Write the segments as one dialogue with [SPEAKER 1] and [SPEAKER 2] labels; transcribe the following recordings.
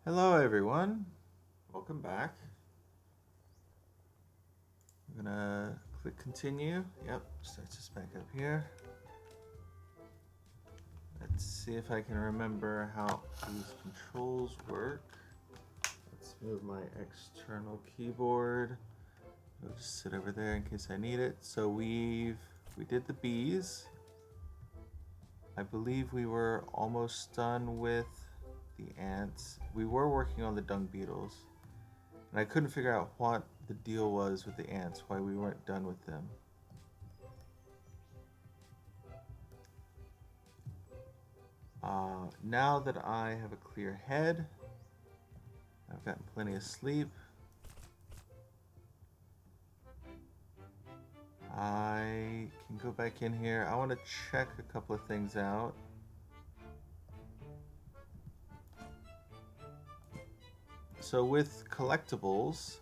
[SPEAKER 1] Hello, everyone. Welcome back. I'm gonna click continue. Yep, starts us back up here. Let's see if I can remember how these controls work. Let's move my external keyboard. I'll just sit over there in case I need it. So we did the bees. I believe we were almost done with the ants. We were working on the dung beetles. And I couldn't figure out what the deal was with the ants, why we weren't done with them. Now that I have a clear head, I've gotten plenty of sleep, I can go back in here. I want to check a couple of things out. So with collectibles,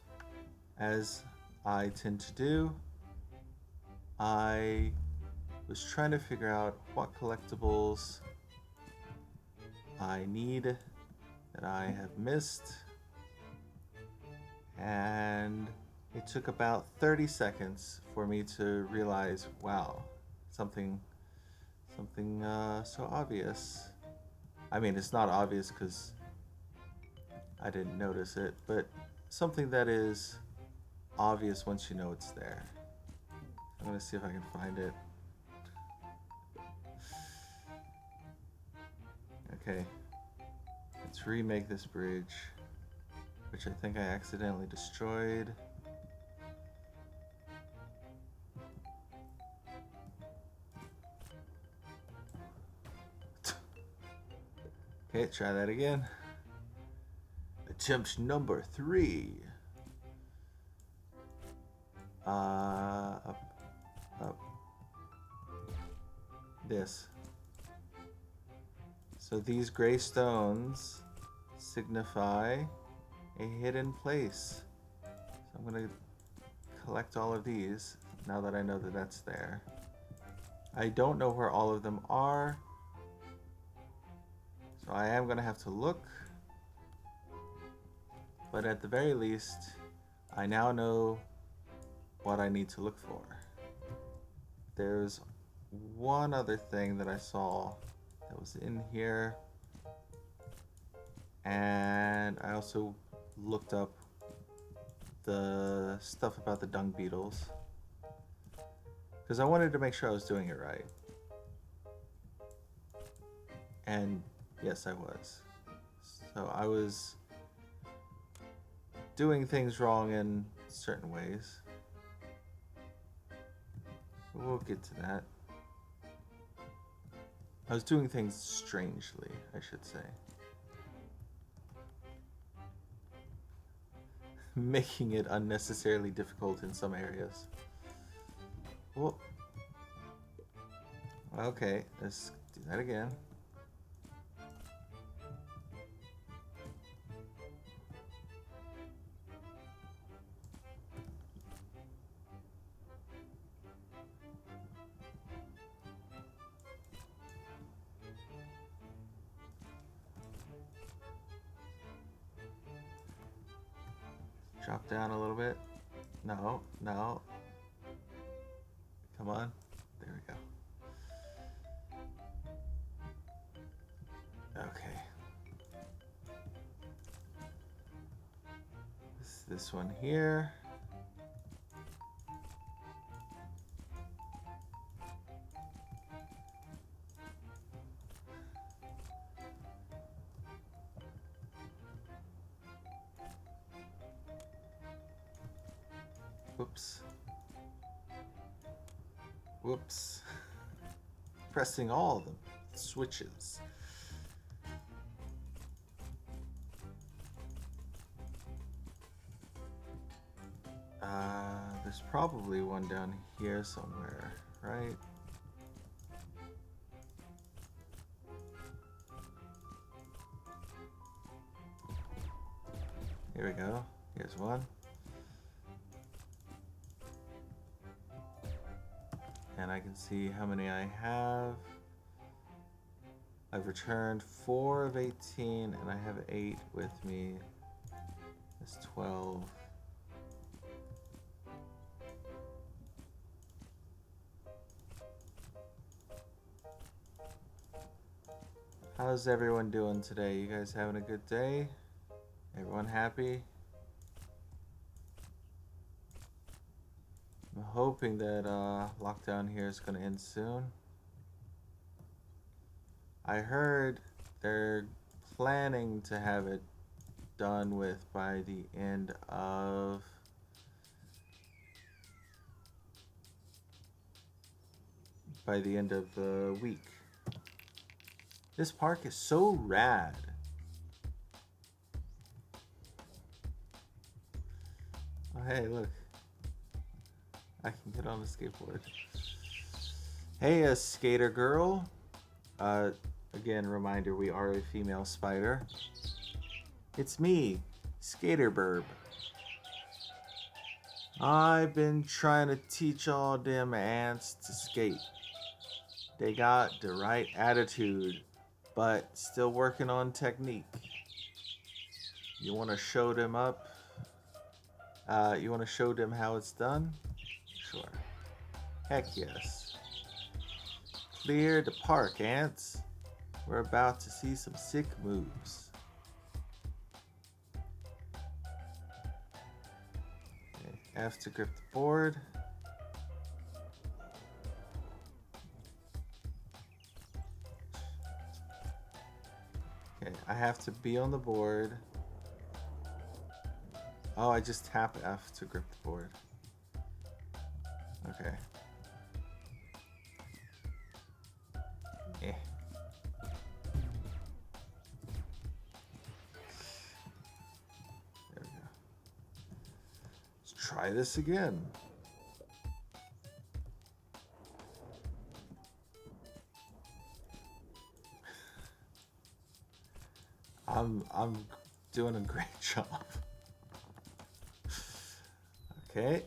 [SPEAKER 1] as I tend to do, I was trying to figure out what collectibles I need that I have missed, and it took about 30 seconds for me to realize, wow, something so obvious. I mean, it's not obvious because I didn't notice it, but something that is obvious once you know it's there. I'm gonna see if I can find it. Okay, let's remake this bridge, which I think I accidentally destroyed. Okay, try that again. Attempt number 3. Up, up. This. So these gray stones signify a hidden place. So I'm gonna collect all of these now that I know that that's there. I don't know where all of them are, so I am gonna have to look. But at the very least, I now know what I need to look for. There's one other thing that I saw that was in here, and I also looked up the stuff about the dung beetles because I wanted to make sure I was doing it right. And yes, I was. So I was doing things wrong in certain ways. We'll get to that. I was doing things strangely, I should say. Making it unnecessarily difficult in some areas. Well, okay, let's do that again. Drop down a little bit. No, no. Come on. There we go. Okay. This one here. Whoops. Whoops. Pressing all the switches. There's probably one down here somewhere, right? Here we go. Here's one. And I can see how many I have. I've returned 4 of 18, and I have 8 with me. That's 12. How's everyone doing today? You guys having a good day? Everyone happy? I'm hoping that lockdown here is going to end soon. I heard they're planning to have it done with by the end of the week. This park is so rad. Oh, hey, look. I can get on the skateboard. Hey, skater girl. Again, reminder, we are a female spider. It's me, Skater Burb. I've been trying to teach all them ants to skate. They got the right attitude, but still working on technique. You want to show them up? You want to show them how it's done? Sure. Heck yes. Clear the park, ants. We're about to see some sick moves. Okay, F to grip the board. Okay, I have to be on the board. Oh, I just tap F to grip the board. Okay. Eh. There we go. Let's try this again. I'm doing a great job. Okay.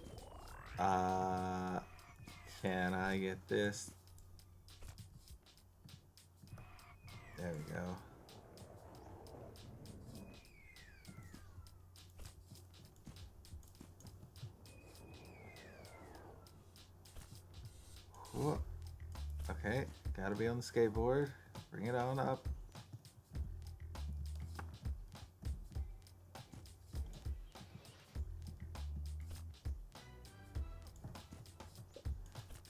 [SPEAKER 1] Can I get this? There we go. Whoa. Okay, gotta be on the skateboard. Bring it on up.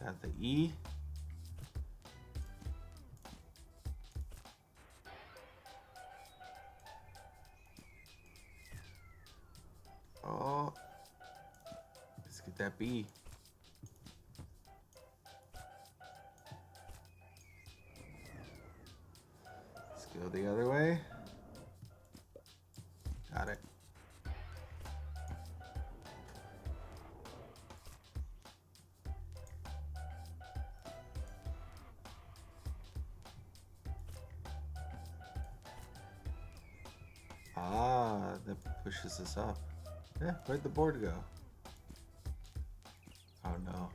[SPEAKER 1] Got the E. Oh, let's get that B. Let's go the other way. Got it. Ah, that pushes us up. Yeah, where'd the board go? Oh no.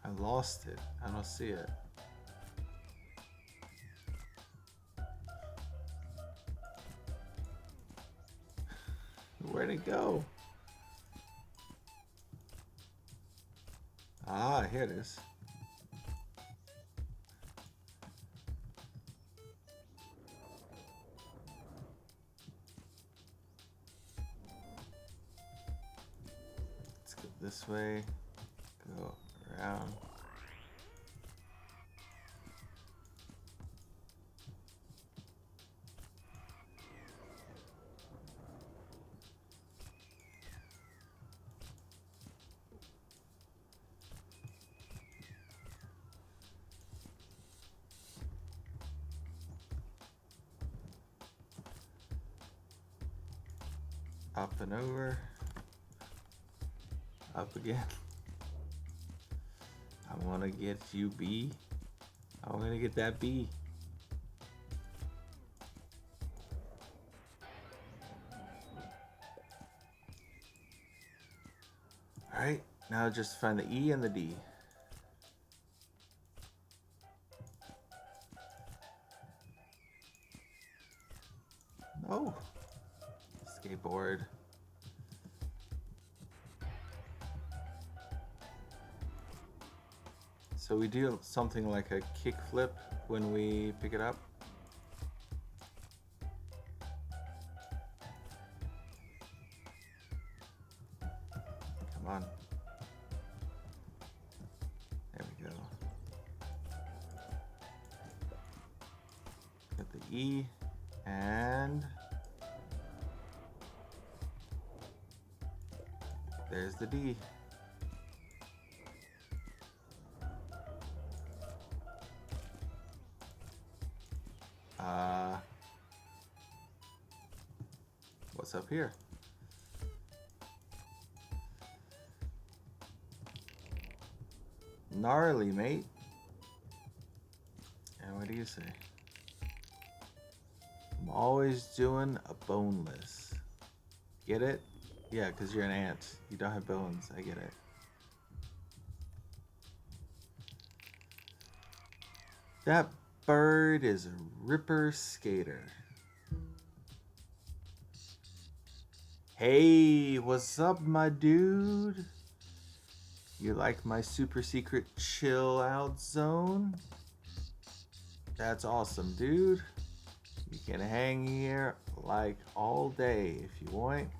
[SPEAKER 1] I lost it. I don't see it. Where'd it go? Ah, here it is. Let's go this way. Go around. Up and over. Up again. I want to get you B. I'm going to get that B. Now just find the E and the D. Oh, skateboard. So we do something like a kick flip when we pick it up. Come on. There we go. Get the E and there's the D. What's up here? Gnarly, mate. And what do you say? I'm always doing a boneless. Get it? Yeah, because you're an ant. You don't have bones. I get it. That bird is a ripper skater. Hey, what's up, my dude? You like my super secret chill out zone? That's awesome, dude. You can hang here like all day if you want.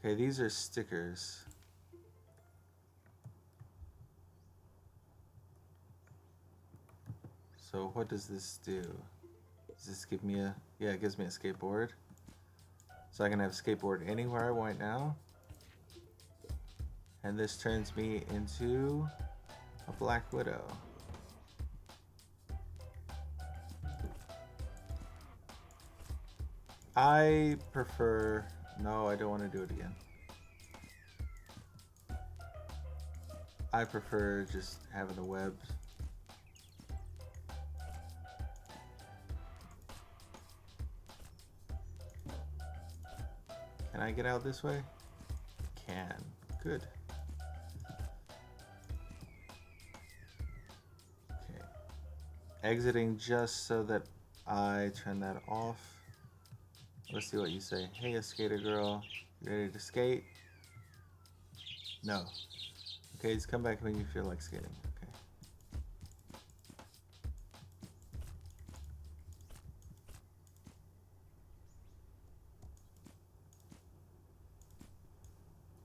[SPEAKER 1] Okay, these are stickers. So what does this do? Does this give me a... Yeah, it gives me a skateboard. So I can have a skateboard anywhere I want now. And this turns me into a Black Widow. I prefer... No, I don't want to do it again. I prefer just having a web. Can I get out this way? Can. Good. Okay. Exiting just so that I turn that off. Let's see what you say. Hey, a skater girl. You ready to skate? No. Okay, just come back when you feel like skating. Okay.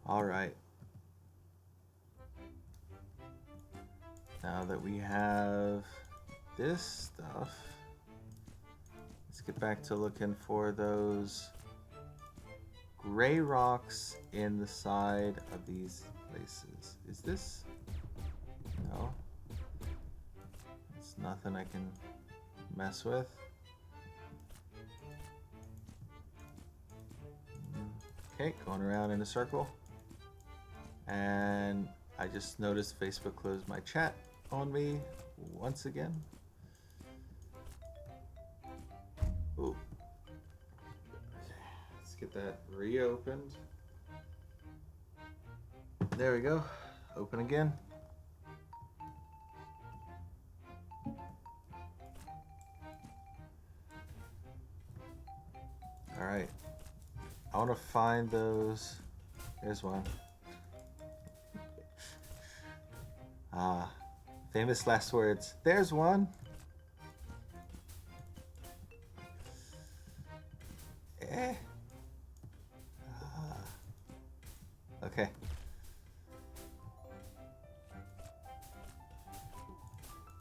[SPEAKER 1] All right. Now that we have this stuff, let's get back to looking for those gray rocks in the side of these places. Is this? No. It's nothing I can mess with. Okay, going around in a circle. And I just noticed Facebook closed my chat on me once again. Ooh. Okay, let's get that reopened. There we go. Open again. All right. I want to find those. Here's one. Famous last words. There's one. Okay.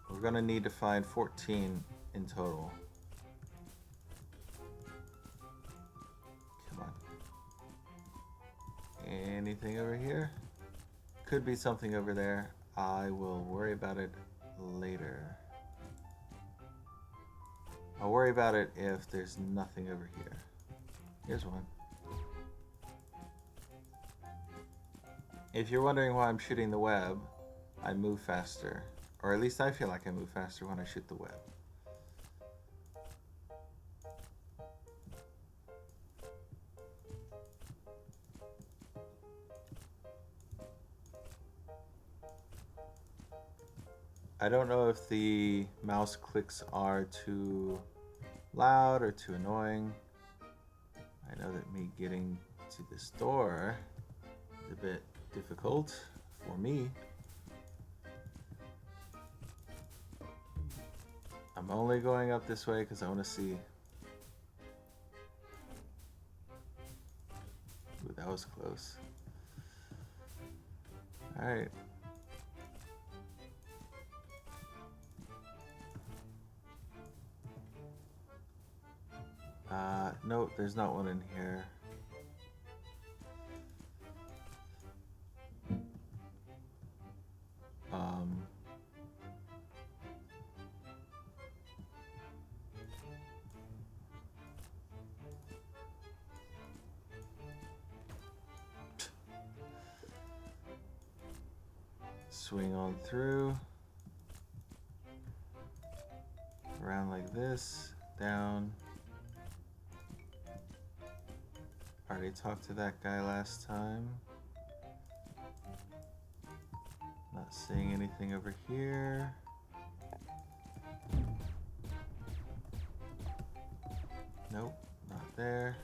[SPEAKER 1] We're gonna need to find 14 in total. Come on. Anything over here? Could be something over there. I will worry about it later. I'll worry about it if there's nothing over here. Here's one. If you're wondering why I'm shooting the web, I move faster. Or at least I feel like I move faster when I shoot the web. I don't know if the mouse clicks are too loud or too annoying. I know that me getting to this door is a bit difficult for me. I'm only going up this way because I want to see. Ooh, that was close. Alright. No, there's not one in here. Swing on through. Around like this. Down. Already talked to that guy last time. Not seeing anything over here. Nope, not there.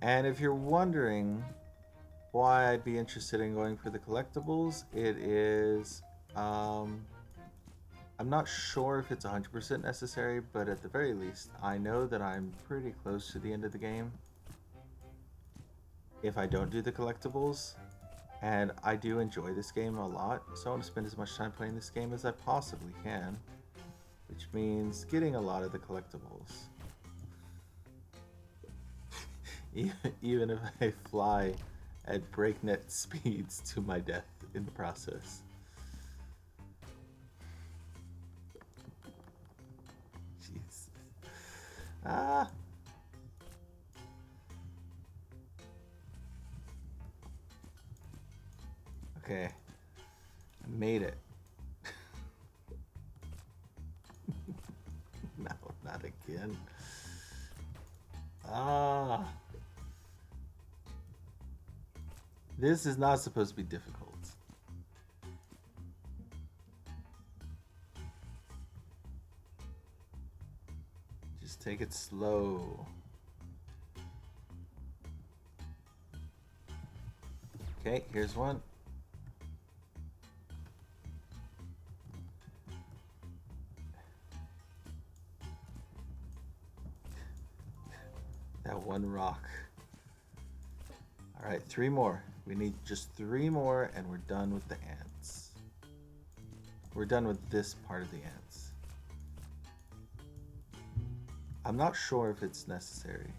[SPEAKER 1] And if you're wondering why I'd be interested in going for the collectibles, it is, I'm not sure if it's 100% necessary, but at the very least, I know that I'm pretty close to the end of the game if I don't do the collectibles. And I do enjoy this game a lot, so I want to spend as much time playing this game as I possibly can, which means getting a lot of the collectibles. Even if I fly at breakneck speeds to my death in the process. Jeez. Ah. Okay. I made it. No, not again. Ah. This is not supposed to be difficult. Just take it slow. Okay, here's one. That one rock. All right, 3 more. We need just 3 more and we're done with the ants. We're done with this part of the ants. I'm not sure if it's necessary,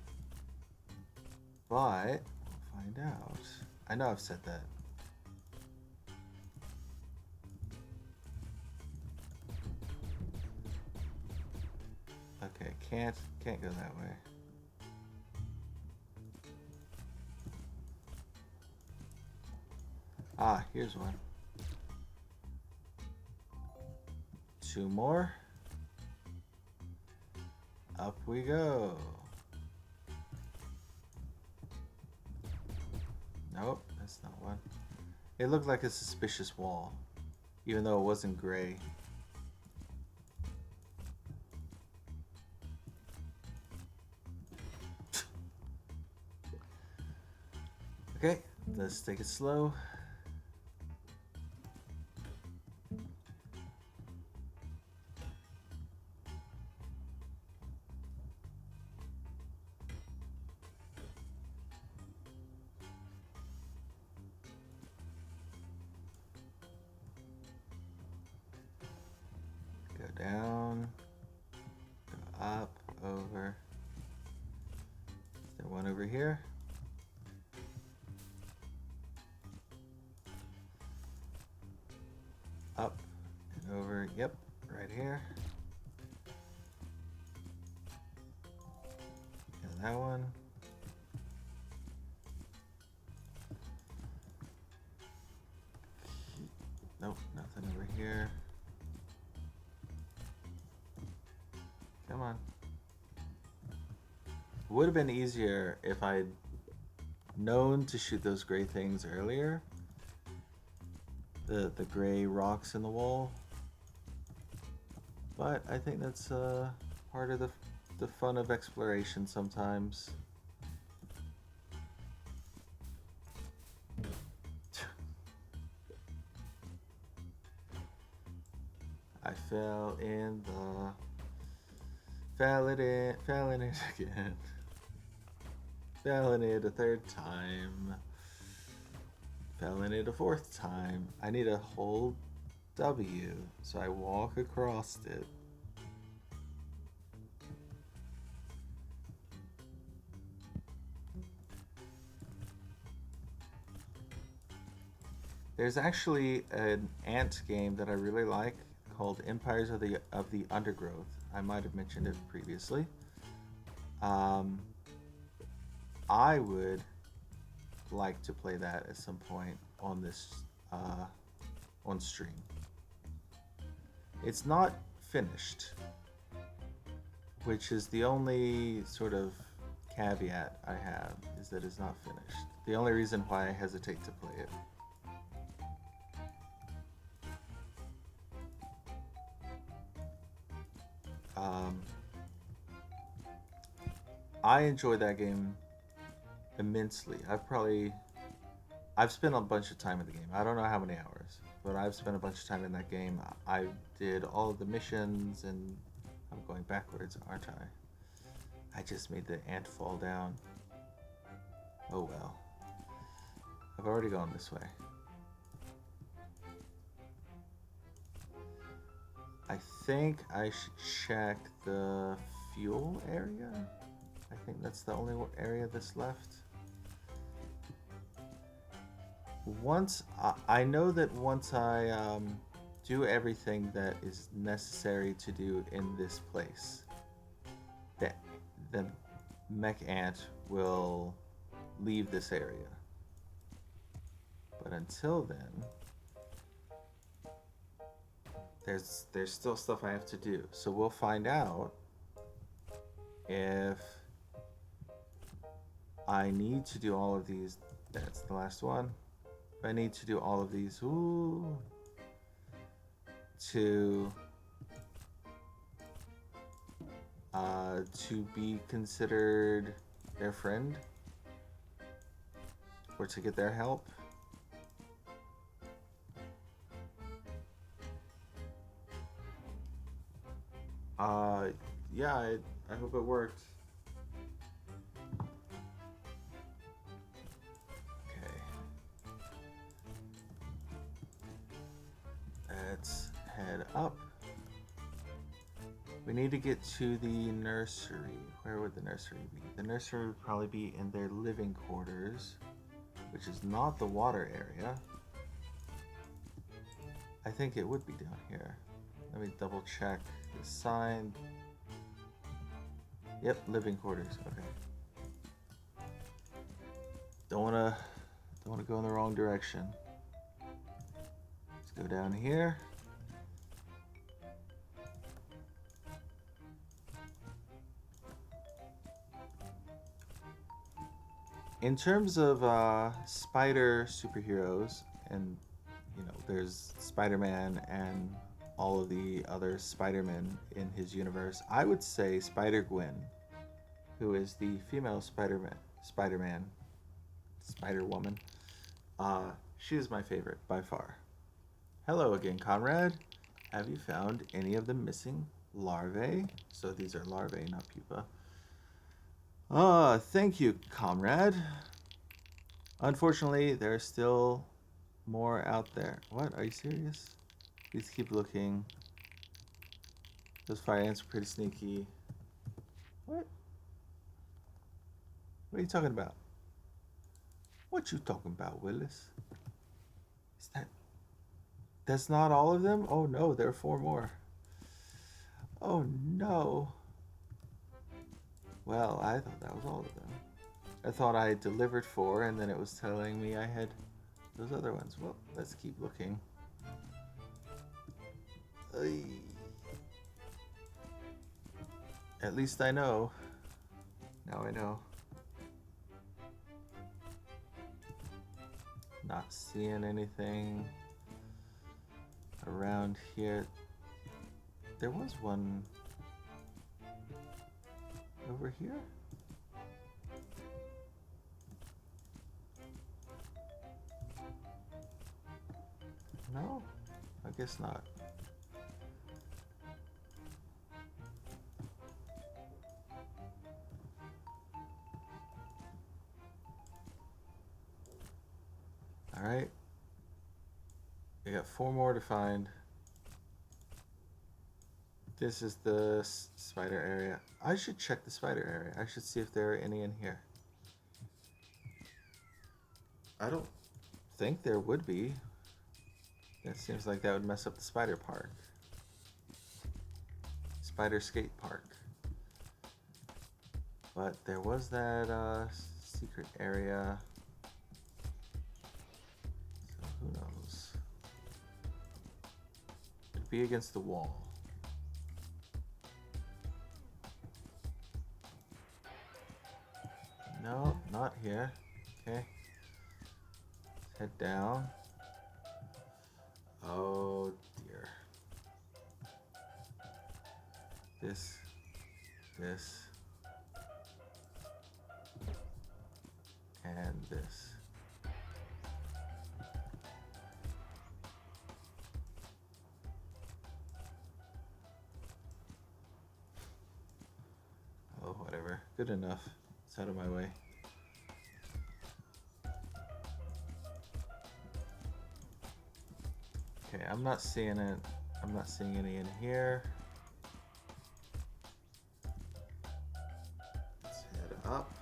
[SPEAKER 1] but we'll find out. I know I've said that. Okay, can't go that way. Ah, here's one. 2 more. Up we go. Nope, that's not one. It looked like a suspicious wall, even though it wasn't gray. Okay, let's take it slow. Go down, go up, over. Is there one over here? Up and over, yep, right here. And that one. Nope, nothing over here. Come on. Would have been easier if I'd known to shoot those gray things earlier. the gray rocks in the wall. But I think that's part of the fun of exploration sometimes. I fell in it again. Fell in it a third time. Fell in it a fourth time. I need a hold W, so I walk across it. There's actually an ant game that I really like called Empires of the Undergrowth. I might have mentioned it previously. I would like to play that at some point on this on stream. It's not finished, which is the only sort of caveat I have, is that it's not finished. The only reason why I hesitate to play it. I enjoy that game immensely. I've spent a bunch of time in the game. I don't know how many hours, but I've spent a bunch of time in that game. I did all of the missions, and I'm going backwards, aren't I? I just made the ant fall down. Oh well. I've already gone this way. I think I should check the fuel area. I think that's the only area that's left. I know that once I do everything that is necessary to do in this place, that the mech ant will leave this area. But until then, there's still stuff I have to do. So we'll find out if I need to do all of these. That's the last one. If I need to do all of these, to be considered their friend or to get their help. Yeah, I hope it worked. Okay. Let's head up. We need to get to the nursery. Where would the nursery be? The nursery would probably be in their living quarters, which is not the water area. I think it would be down here. Let me double check the sign. Yep, living quarters. Okay. Don't wanna go in the wrong direction. Let's go down here. In terms of spider superheroes, and you know, there's Spider-Man and all of the other Spider-Men in his universe, I would say Spider-Gwen, who is the female Spider-Man, Spider-Woman. She is my favorite by far. Hello again, Conrad. Have you found any of the missing larvae? So these are larvae, not pupa. Thank you, comrade. Unfortunately, there are still more out there. What? Are you serious? Please keep looking. Those fire ants are pretty sneaky. What? What are you talking about? What you talking about, Willis? Is that... That's not all of them? Oh no, there are 4 more. Oh no. Well, I thought that was all of them. I thought I had delivered 4, and then it was telling me I had those other ones. Well, let's keep looking. At least I know. Now I know. Not seeing anything. around here. There was one over here. No, I guess not. All right. We got 4 more to find. This is the spider area. I should check the spider area. I should see if there are any in here. I don't think there would be. It seems like that would mess up the spider park. Spider skate park. But there was that secret area. So who knows? It'd be against the wall. No, not here. Okay. Let's head down. Oh dear. This. And this. Oh, whatever. Good enough. It's out of my way. Okay, I'm not seeing it. I'm not seeing any in here. Let's head up.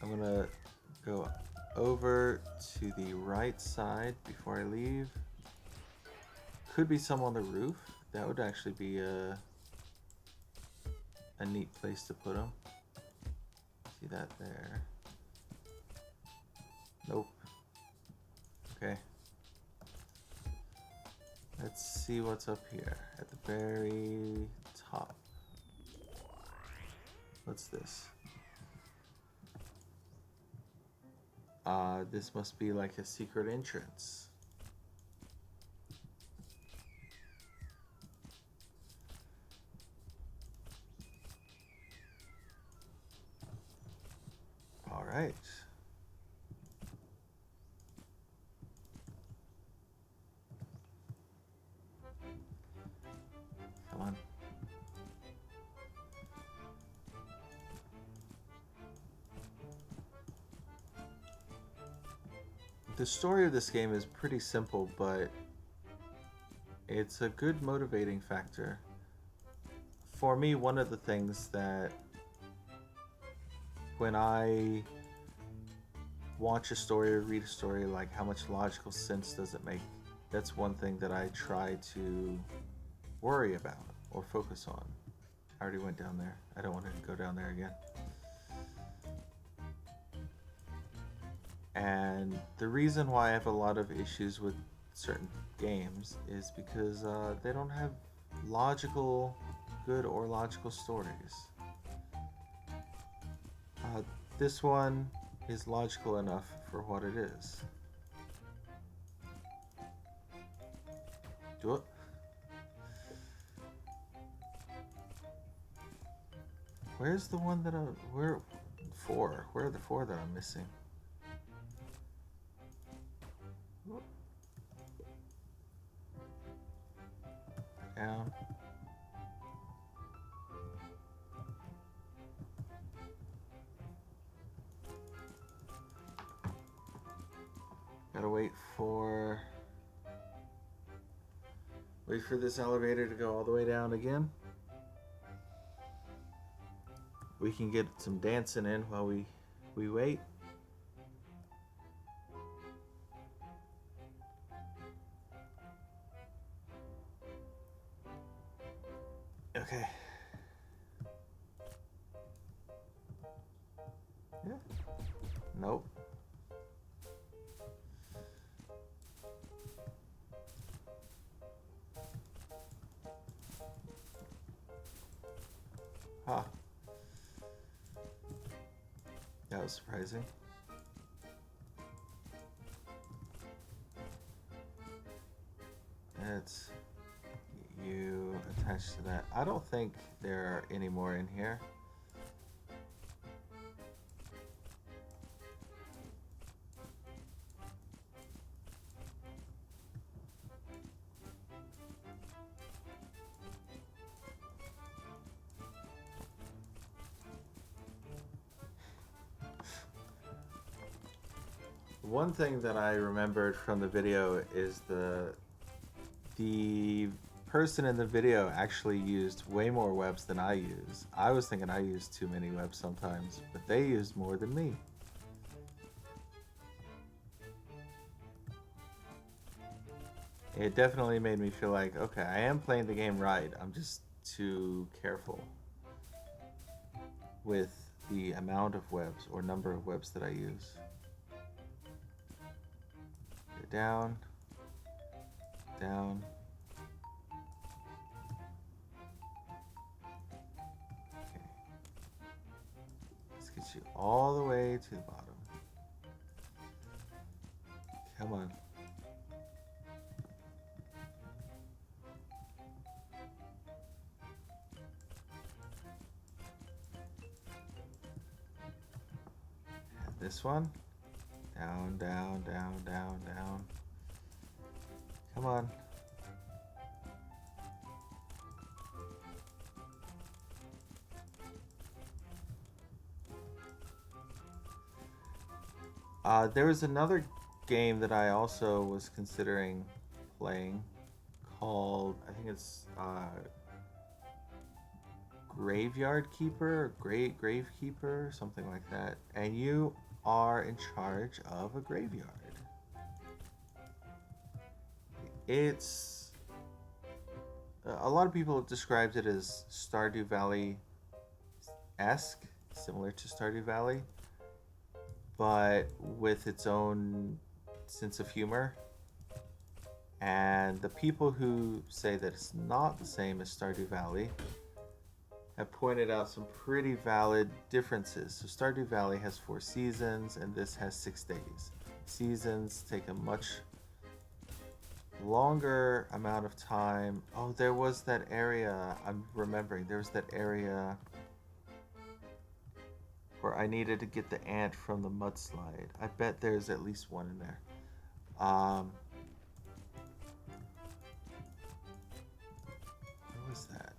[SPEAKER 1] I'm gonna go over to the right side before I leave. Could be some on the roof. That would actually be a neat place to put them. See that there? Nope. Okay. Let's see what's up here at the very top. What's this? This must be like a secret entrance. All right. Come on. The story of this game is pretty simple, but it's a good motivating factor. For me, one of the things that when I watch a story or read a story, like how much logical sense does it make? That's one thing that I try to worry about or focus on. I already went down there. I don't want to go down there again. And the reason why I have a lot of issues with certain games is because they don't have logical, good or logical stories. This one is logical enough for what it is. Do it. Where's the one that where are the 4 that I'm missing? Down. Gotta wait for this elevator to go all the way down again. We can get some dancing in while we wait. Okay. Yeah. Nope. Huh. That was surprising. attached to that. I don't think there are any more in here. One thing that I remembered from the video is the person in the video actually used way more webs than I use. I was thinking I used too many webs sometimes, but they used more than me. It definitely made me feel like, okay, I am playing the game right. I'm just too careful with the amount of webs or number of webs that I use. Down, down. Okay. Let's get you all the way to the bottom. Come on. And this one. Down, down, down, down, down. Come on. There was another game that I also was considering playing called, I think it's Graveyard Keeper, or Gravekeeper, something like that. And you are in charge of a graveyard. It's a lot of people have described it as Stardew Valley-esque, similar to Stardew Valley, but with its own sense of humor. And the people who say that it's not the same as Stardew Valley have pointed out some pretty valid differences. So Stardew Valley has 4 seasons and this has 6 days. Seasons take a much longer amount of time. Oh, there was that area, I'm remembering, there was that area where I needed to get the ant from the mudslide. I bet there's at least one in there. Where was that?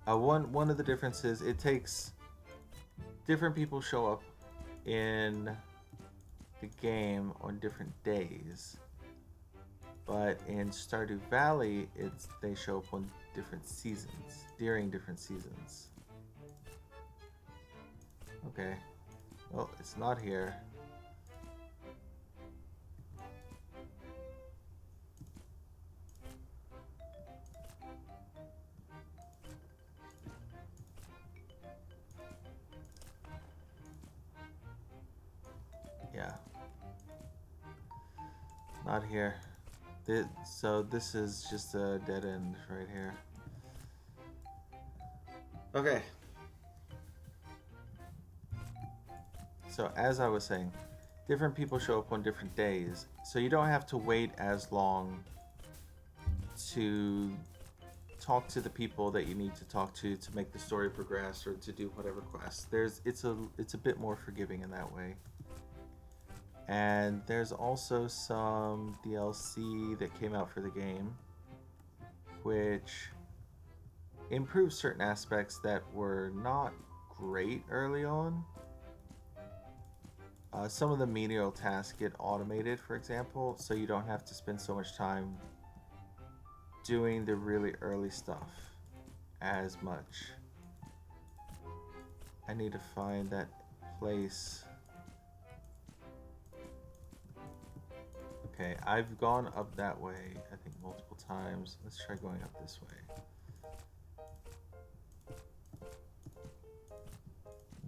[SPEAKER 1] One of the differences, it takes different people show up in the game on different days, but in Stardew Valley, they show up on different seasons, during different seasons. Okay, well, it's not here. Yeah. Not here. So this is just a dead end right here. Okay. So as I was saying, different people show up on different days. So you don't have to wait as long to talk to the people that you need to talk to make the story progress or to do whatever quest. It's a bit more forgiving in that way. And there's also some DLC that came out for the game, which improves certain aspects that were not great early on. Some of the menial tasks get automated, for example, so you don't have to spend so much time doing the really early stuff as much. I need to find that place. Okay, I've gone up that way, I think, multiple times. Let's try going up this way.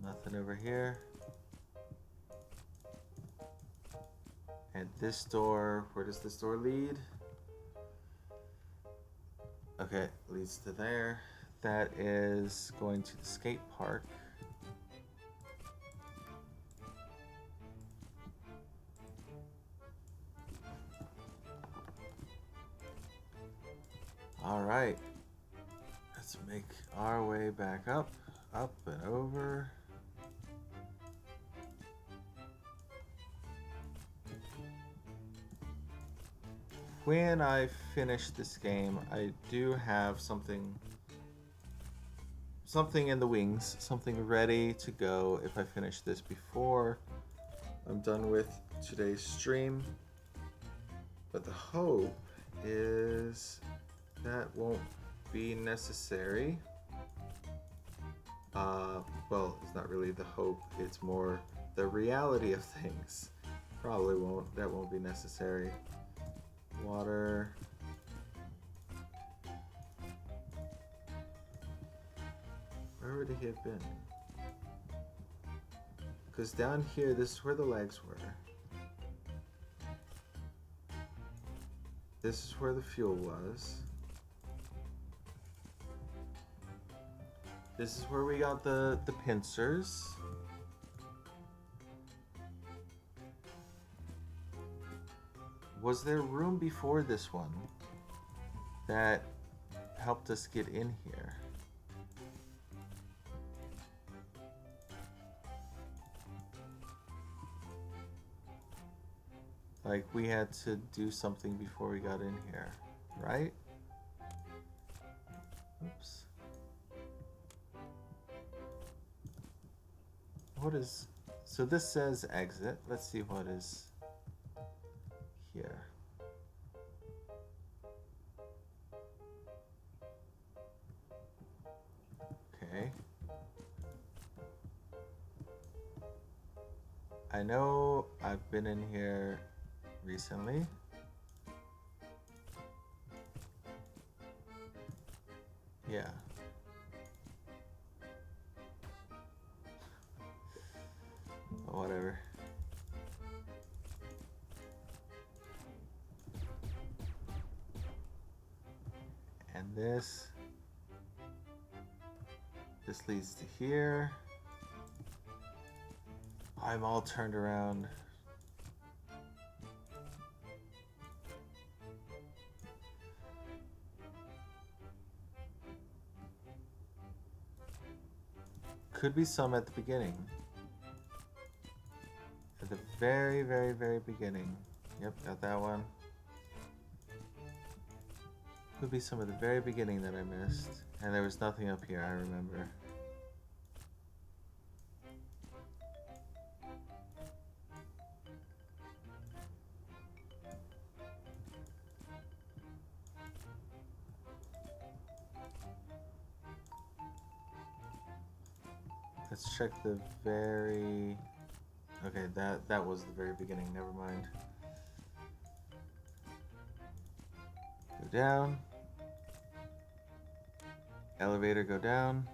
[SPEAKER 1] Nothing over here. And this door, where does this door lead? Okay, leads to there. That is going to the skate park. All right. Let's make our way back up and over. When I finish this game, I do have something in the wings, something ready to go if I finish this before I'm done with today's stream. But the hope is that won't be necessary. Well, it's not really the hope, it's more the reality of things. That won't be necessary. Water. Where would he have been? Because down here, this is where the legs were. This is where the fuel was. This is where we got the pincers. Was there room before this one that helped us get in here? Like, we had to do something before we got in here, right? Oops. What is... So this says exit. Let's see what is here. Okay. I know I've been in here recently. Yeah. Whatever. And this leads to here. I'm all turned around. Could be some at the beginning. At the very, very, very beginning. Yep, got that one. Could be some at the very beginning that I missed. And there was nothing up here, I remember. Let's check the very... Okay, that was the very beginning, never mind. Go down. Elevator, go down.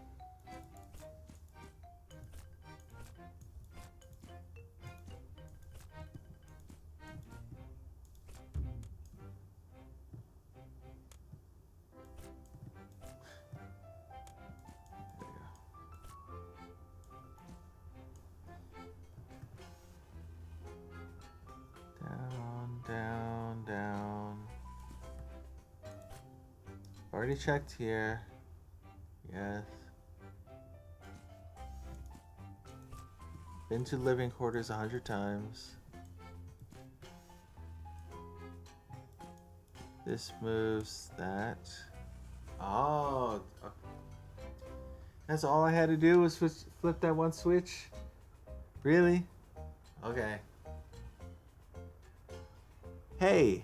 [SPEAKER 1] Already checked here. Yes. Been to living quarters 100 times. This moves that. Oh. That's all I had to do was flip that one switch? Really? Okay. Hey.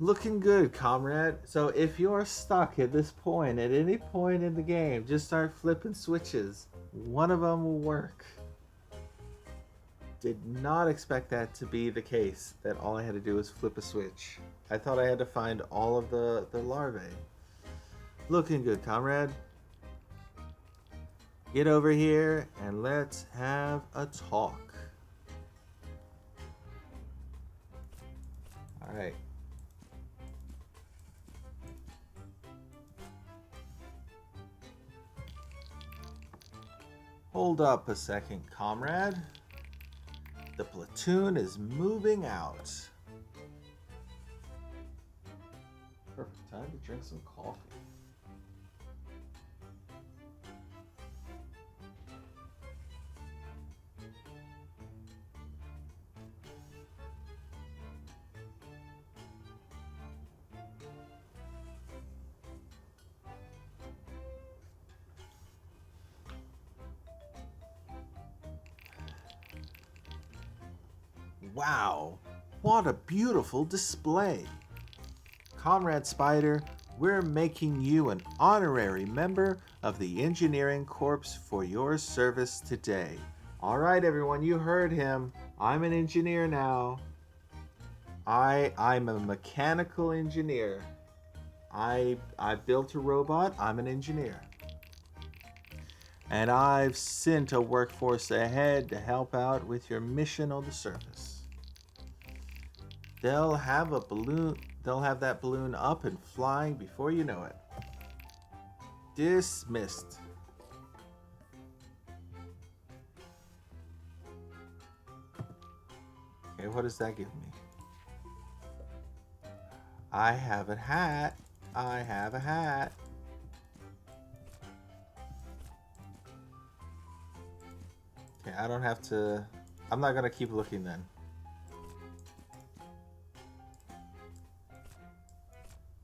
[SPEAKER 1] Looking good, comrade. So if you're stuck at this point, at any point in the game, just start flipping switches. One of them will work. Did not expect that to be the case, that all I had to do was flip a switch. I thought I had to find all of the larvae. Looking good, comrade. Get over here and let's have a talk. All right. Hold up a second, comrade. The platoon is moving out. perfect time to drink some coffee. Wow, what a beautiful display! Comrade Spider, we're making you an honorary member of the Engineering Corps for your service today. All right, everyone, you heard him. I'm an engineer now. I'm a mechanical engineer. I built a robot. I'm an engineer. And I've sent a workforce ahead to help out with your mission on the surface. They'll have that balloon up and flying before you know it. Dismissed. Okay, what does that give me? I have a hat. I have a hat. Okay, I don't have to... I'm not gonna keep looking then.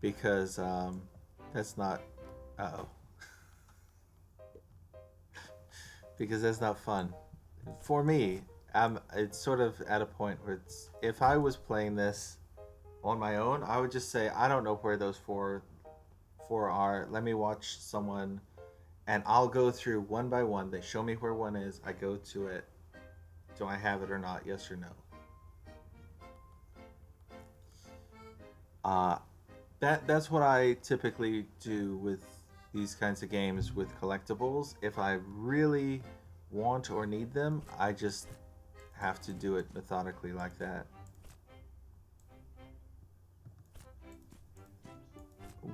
[SPEAKER 1] Because, that's not... Uh-oh. Because that's not fun. For me, it's sort of at a point where if I was playing this on my own, I would just say, I don't know where those four are. Let me watch someone, and I'll go through one by one. They show me where one is. I go to it. Do I have it or not? Yes or no? That's what I typically do with these kinds of games with collectibles. If I really want or need them, I just have to do it methodically like that.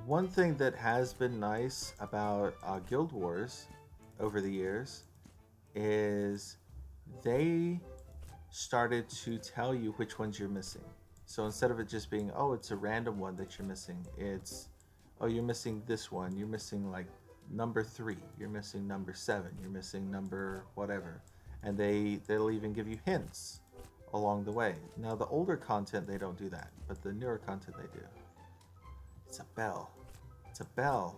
[SPEAKER 1] One thing that has been nice about Guild Wars over the years is they started to tell you which ones you're missing. So instead of it just being, oh, it's a random one that you're missing, it's, oh, you're missing this one, you're missing like number 3, you're missing number 7, you're missing number whatever. And they'll even give you hints along the way. Now the older content, they don't do that, but the newer content they do. It's a bell. It's a bell.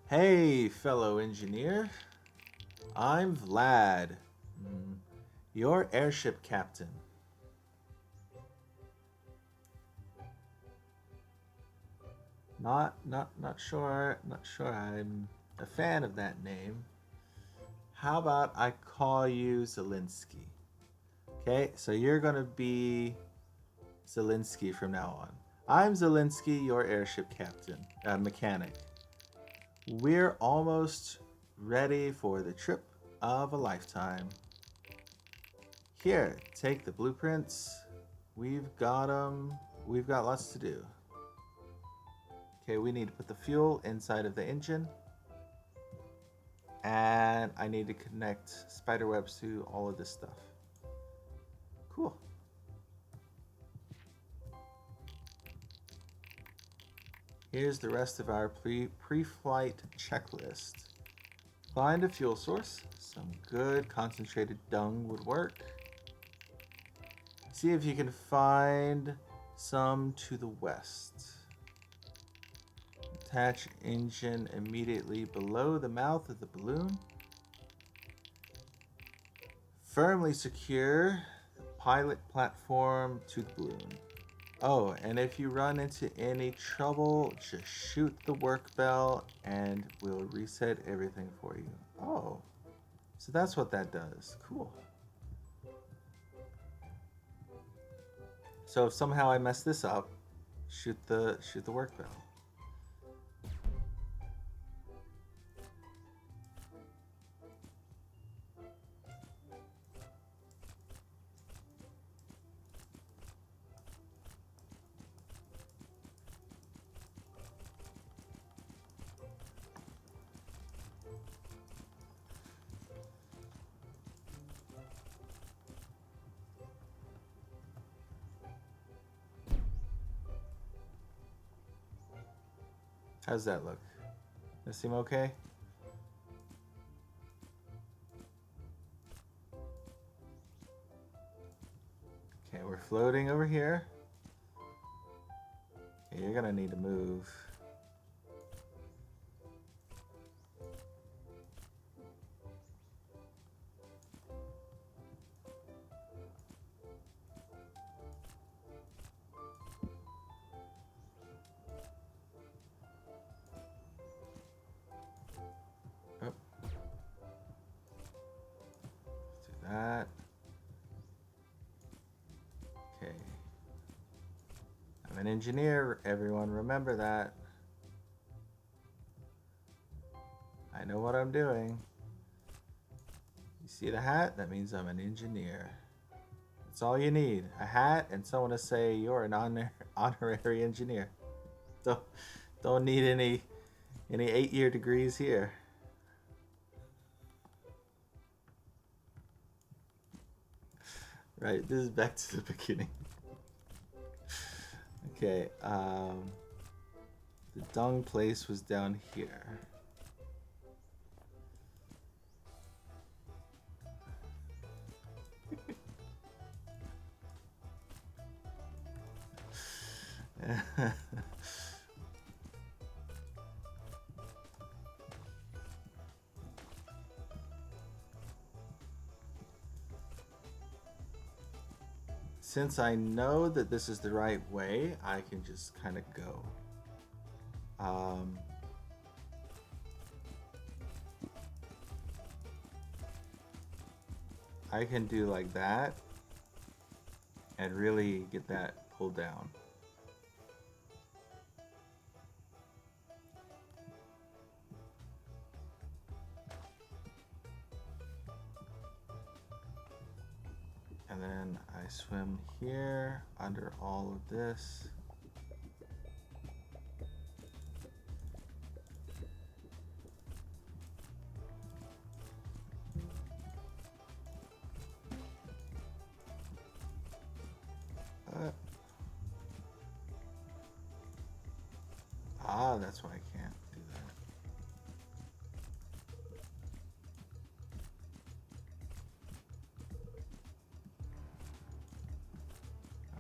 [SPEAKER 1] Hey, fellow engineer. I'm Vlad, your airship captain. Not sure I'm a fan of that name. How about I call you Zelensky? Okay, so you're gonna be Zelensky from now on. I'm Zelensky, your airship captain, mechanic. We're almost ready for the trip of a lifetime. Here, take the blueprints. We've got them. We've got lots to do. Okay, we need to put the fuel inside of the engine. And I need to connect spiderwebs to all of this stuff. Cool. Here's the rest of our pre-flight checklist. Find a fuel source. Some good concentrated dung would work. See if you can find some to the west. Attach engine immediately below the mouth of the balloon. Firmly secure the pilot platform to the balloon. Oh, and if you run into any trouble, just shoot the work bell and we'll reset everything for you. Oh, so that's what that does. Cool. So if somehow I mess this up, shoot the work bell. How's that look? Does that seem okay? Okay, we're floating over here. Okay, you're gonna need to move. Oh. Let's do that. Okay. I'm an engineer, everyone. Remember that. I know what I'm doing. You see the hat? That means I'm an engineer. That's all you need. A hat and someone to say you're an honorary engineer. Don't need any 8-year degrees here. Right, this is back to the beginning. Okay, the dung place was down here. Since I know that this is the right way, I can just kind of go. I can do like that and really get that pulled down. And then I swim here under all of this. That's why I can't do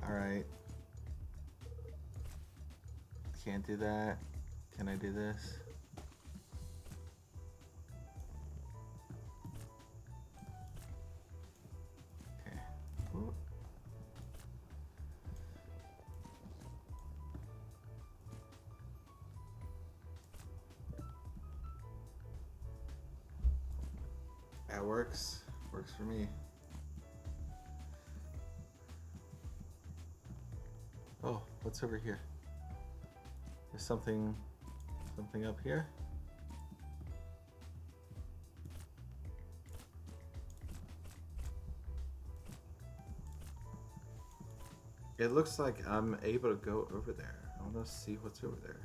[SPEAKER 1] that. Alright. Can't do that. Can I do this? Okay. Ooh. That works. Works for me. Oh, what's over here? There's something up here. It looks like I'm able to go over there. I want to see what's over there.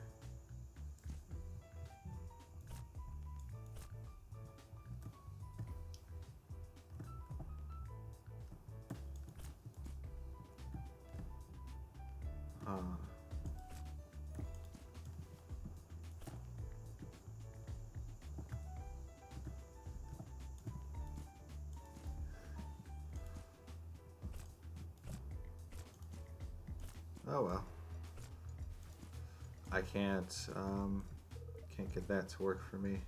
[SPEAKER 1] Oh well. I can't get that to work for me.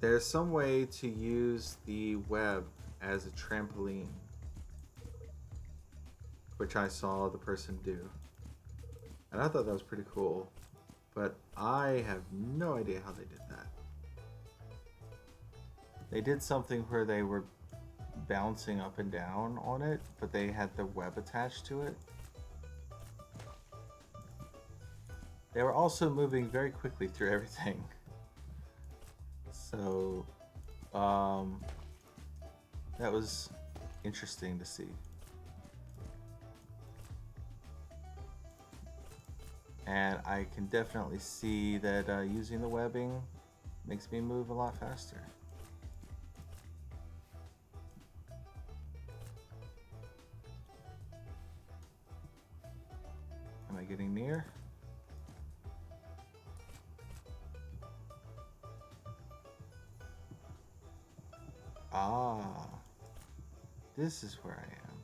[SPEAKER 1] There's some way to use the web as a trampoline, which I saw the person do. And I thought that was pretty cool, but I have no idea how they did that. They did something where they were bouncing up and down on it, but they had the web attached to it. They were also moving very quickly through everything. So, that was interesting to see. And I can definitely see that using the webbing makes me move a lot faster. Am I getting near? Ah, this is where I am.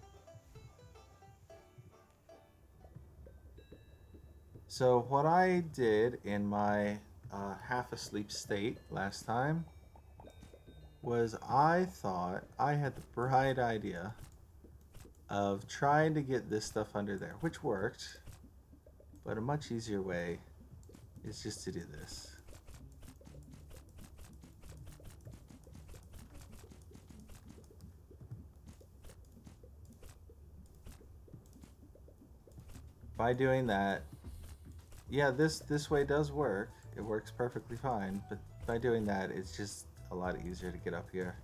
[SPEAKER 1] So what I did in my half asleep state last time was I thought I had the bright idea of trying to get this stuff under there, which worked, but a much easier way is just to do this. By doing that, yeah, this way does work. It works perfectly fine, but by doing that, it's just a lot easier to get up here.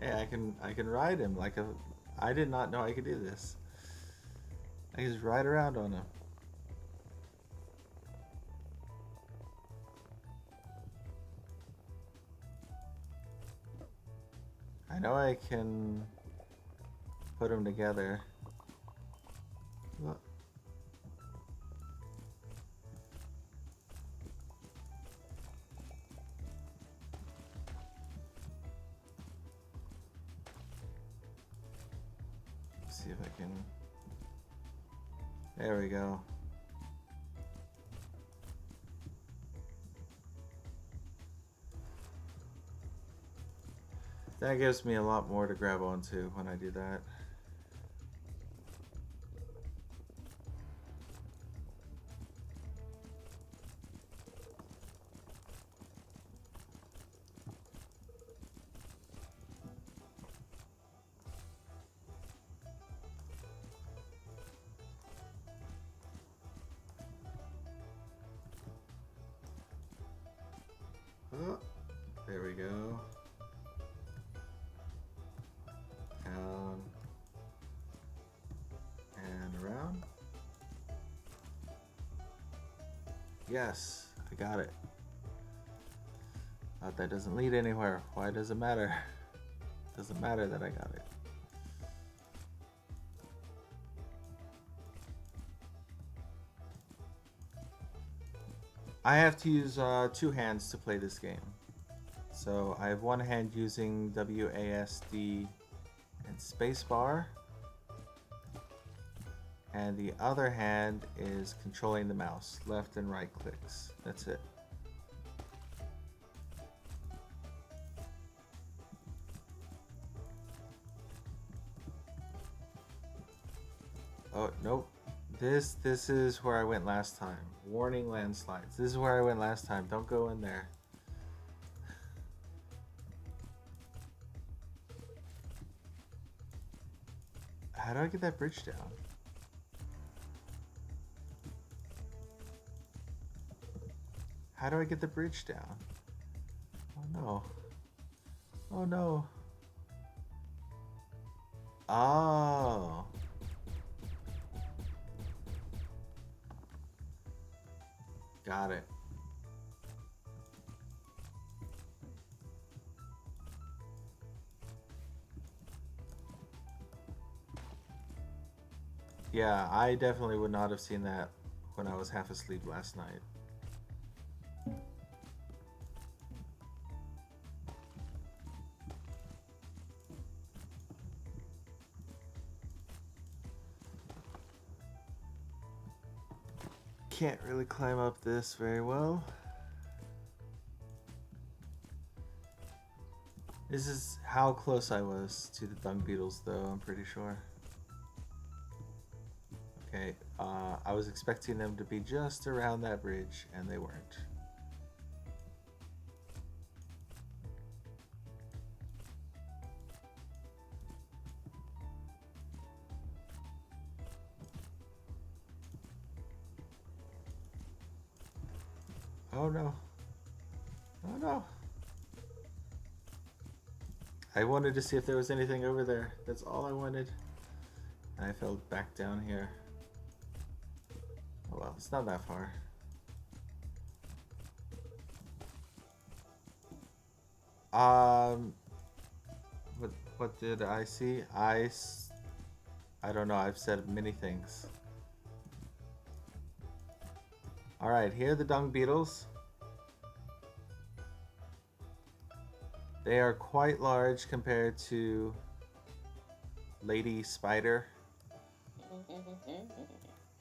[SPEAKER 1] Hey, I can ride him like a. I did not know I could do this. I can just ride around on him. I know I can put them together. Look. See if I can. There we go. That gives me a lot more to grab onto when I do that. Oh, there we go. Down and around. Yes, I got it. But that doesn't lead anywhere. Why does it matter? Doesn't matter that I got it. I have to use two hands to play this game. So I have one hand using WASD and spacebar, and the other hand is controlling the mouse, left and right clicks. That's it. Oh, nope. This is where I went last time. Warning landslides. This is where I went last time. Don't go in there. How do I get that bridge down? How do I get the bridge down? Oh no. Oh no. Oh. Got it. Yeah, I definitely would not have seen that when I was half asleep last night. Can't really climb up this very well. This is how close I was to the dung beetles, though, I'm pretty sure. Okay, I was expecting them to be just around that bridge, and they weren't. Oh no. Oh no. I wanted to see if there was anything over there. That's all I wanted. And I fell back down here. Oh well, it's not that far. Um, what did I see? I don't know. I've said many things. All right, here are the dung beetles. They are quite large compared to Lady Spider.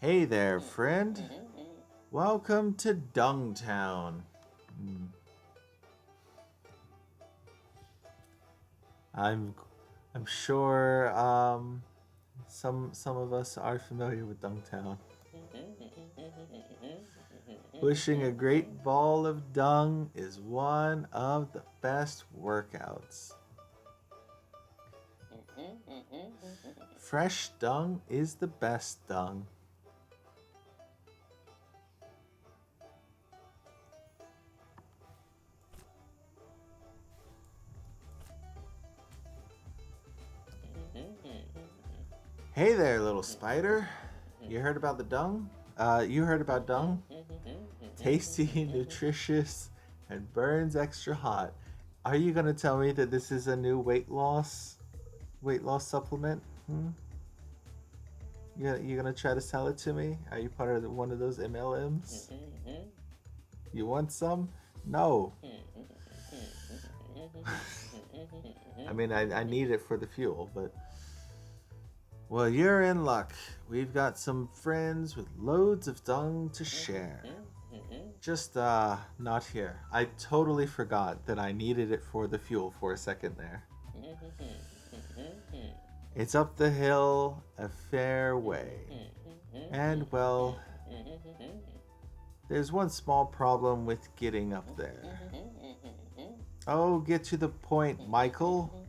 [SPEAKER 1] Hey there, friend. Welcome to Dungtown. Hmm. I'm I'm sure some of us are familiar with Dungtown. Pushing a great ball of dung is one of the best workouts. Fresh dung is the best dung. Hey there, little spider. You heard about the dung? You heard about dung? Tasty, nutritious, and burns extra hot. Are you gonna tell me that this is a new weight loss supplement? Hmm? You gonna try to sell it to me? Are you part of one of those MLMs? You want some? No. I mean, I need it for the fuel, but well, you're in luck. We've got some friends with loads of dung to share. Just not here. I totally forgot that I needed it for the fuel for a second there. It's up the hill a fair way. And well, there's one small problem with getting up there. Oh, get to the point, Michael.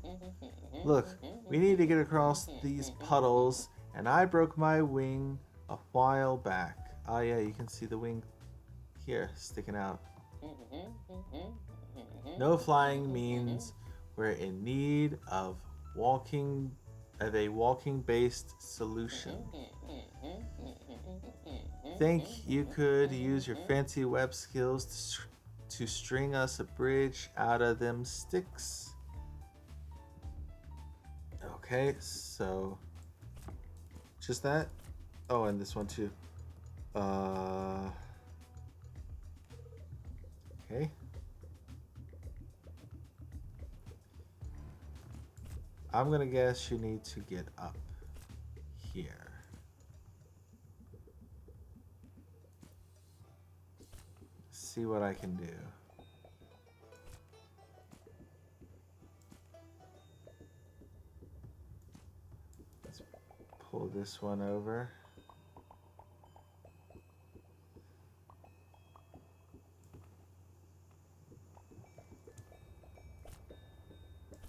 [SPEAKER 1] Look, we need to get across these puddles, and I broke my wing a while back. Oh yeah, you can see the wing here, sticking out. No flying means we're in need of a walking based solution. Think you could use your fancy web skills to string us a bridge out of them sticks? Okay, so just that. Oh, and this one too. Okay. I'm gonna guess you need to get up here. See what I can do. Let's pull this one over.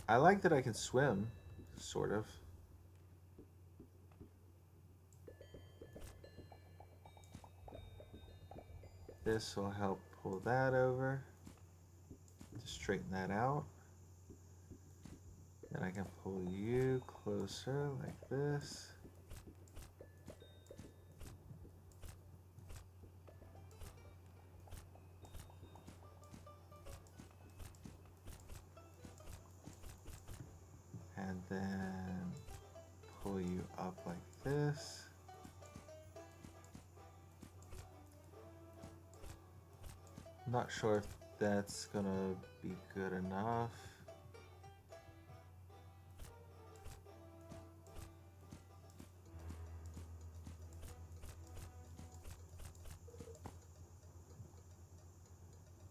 [SPEAKER 1] I like that I can swim, sort of. This will help pull that over to straighten that out. Then I can pull you closer like this. And then pull you up like this. I'm not sure if that's gonna be good enough.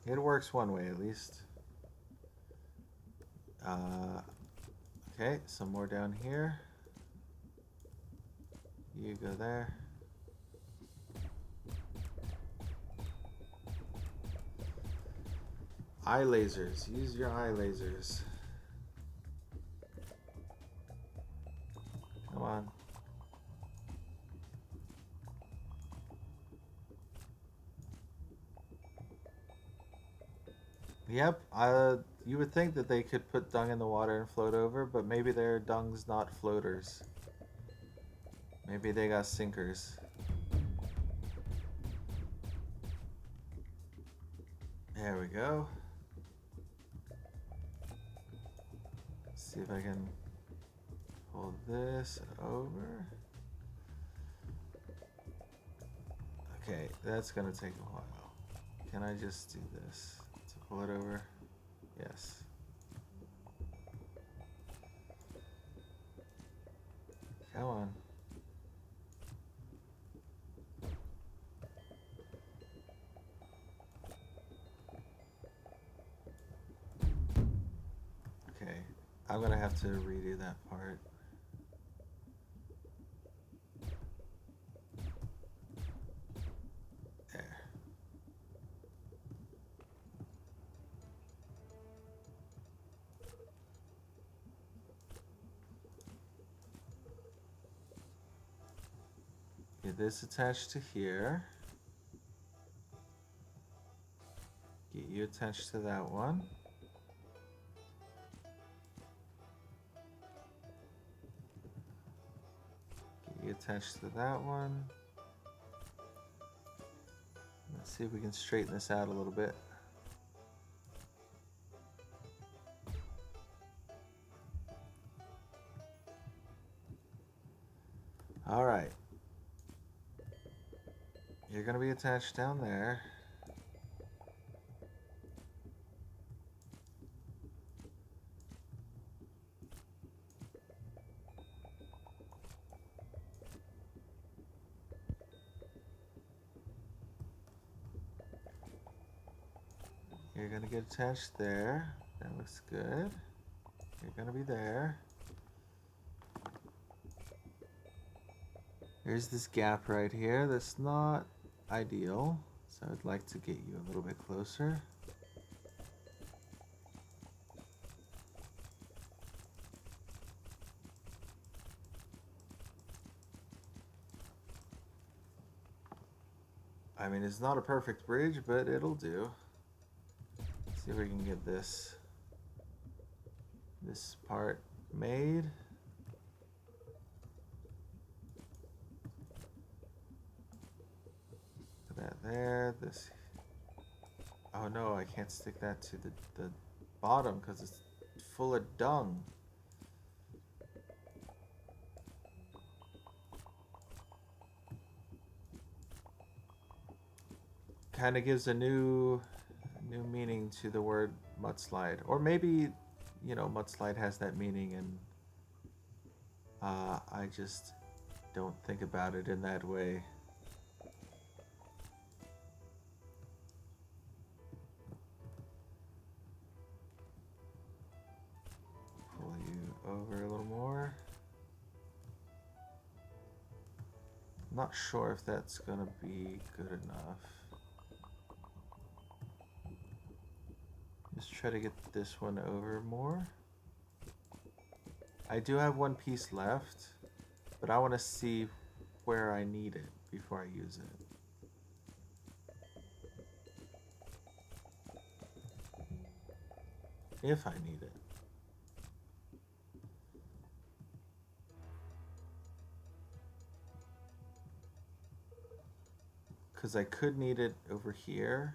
[SPEAKER 1] It works one way at least. Okay, some more down here. You go there. Eye lasers. Use your eye lasers. Come on. Yep, you would think that they could put dung in the water and float over, but maybe their dung's not floaters. Maybe they got sinkers. There we go. see if I can pull this over. Okay, that's gonna take a while. Can I just do this to pull it over? Yes. Come on. Okay, I'm gonna have to redo that part. There. Get this attached to here. Get you attached to that one. Get you attached to that one. Let's see if we can straighten this out a little bit. All right. You're gonna be attached down there. You're gonna get attached there. That looks good. You're gonna be there. There's this gap right here that's not ideal, so I'd like to get you a little bit closer. I mean, it's not a perfect bridge, but it'll do. Let's see if we can get this part made. Put that there. This. Oh no, I can't stick that to the bottom because it's full of dung. Kind of gives a new meaning to the word mudslide, or maybe, you know, mudslide has that meaning and I just don't think about it in that way. Pull you over a little more. Not sure if that's gonna be good enough. Just try to get this one over more. I do have one piece left, but I want to see where I need it before I use it. If I need it. Because I could need it over here.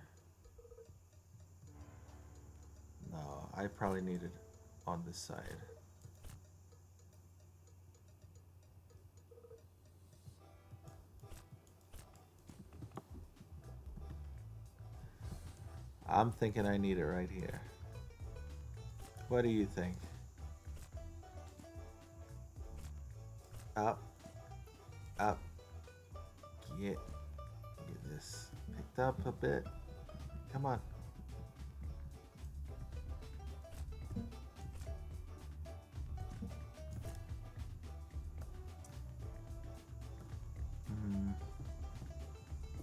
[SPEAKER 1] No, I probably need it on this side. I'm thinking I need it right here. What do you think? Up. Up. Get this picked up a bit. Come on.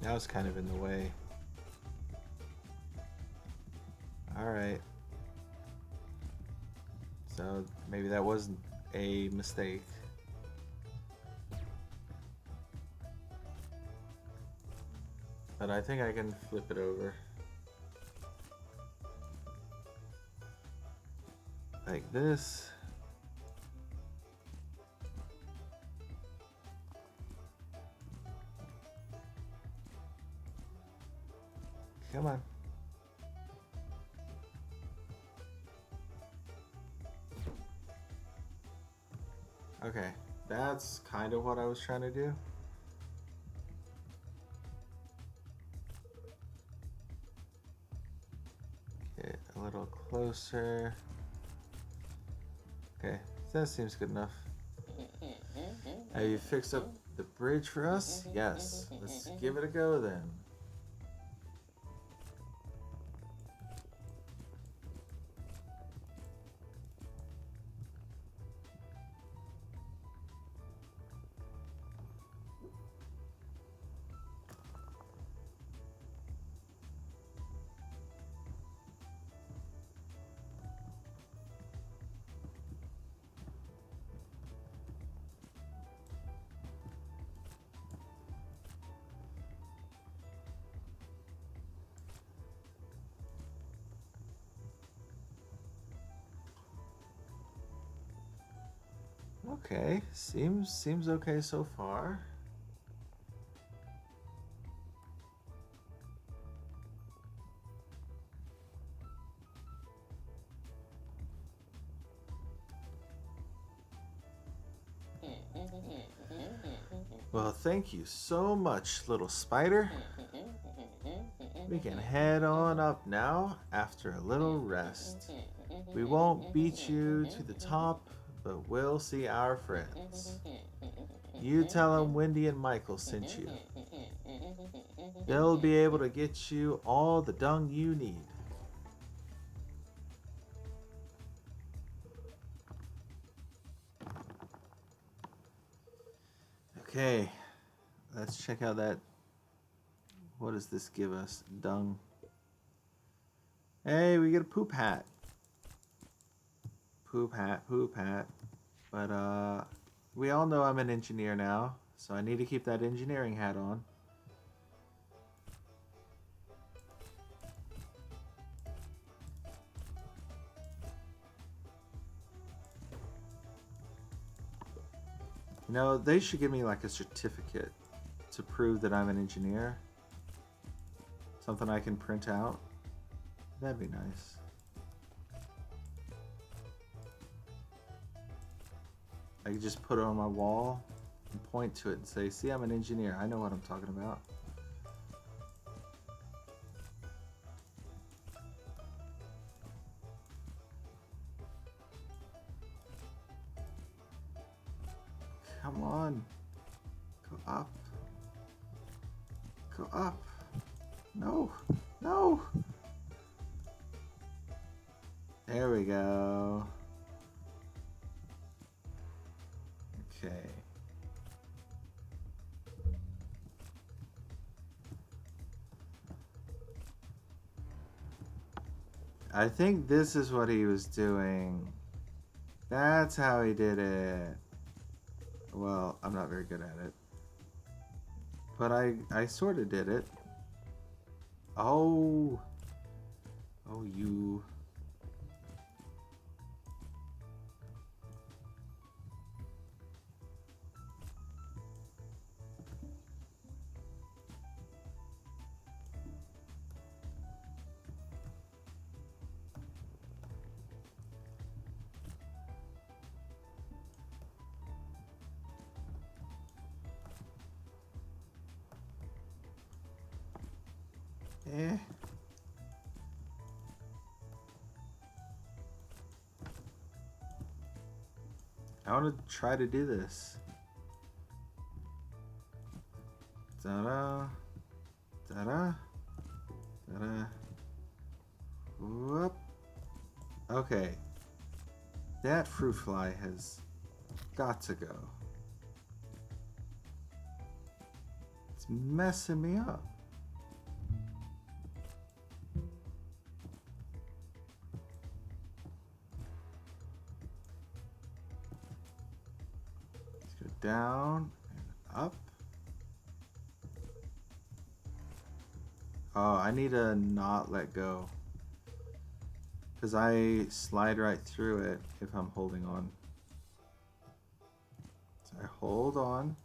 [SPEAKER 1] That was kind of in the way. Alright. So maybe that wasn't a mistake. But I think I can flip it over. Like this. Come on. that's kind of what I was trying to do. Get a little closer. Okay, that seems good enough. Have you fixed up the bridge for us? Yes. Let's give it a go then. Okay, seems okay so far. Well, thank you so much, little spider. We can head on up now after a little rest. We won't beat you to the top, but we'll see our friends. You tell them Wendy and Michael sent you. They'll be able to get you all the dung you need. Okay, let's check out that. What does this give us? Dung. Hey, we get a poop hat. Poop hat, poop hat. But we all know I'm an engineer now, so I need to keep that engineering hat on. You know, they should give me like a certificate to prove that I'm an engineer. Something I can print out. That'd be nice. I could just put it on my wall and point to it and say, see, I'm an engineer. I know what I'm talking about. Come on. Go up. Go up. No. No. There we go. Okay. I think this is what he was doing. That's how he did it. Well, I'm not very good at it. But I sort of did it. Oh. Oh, you. Eh. I want to try to do this. Ta-da. Ta-da. Ta-da. Whoop. Okay. That fruit fly has got to go. It's messing me up. Let's go down and up. Oh, I need to not let go. Because I slide right through it if I'm holding on. So I hold on.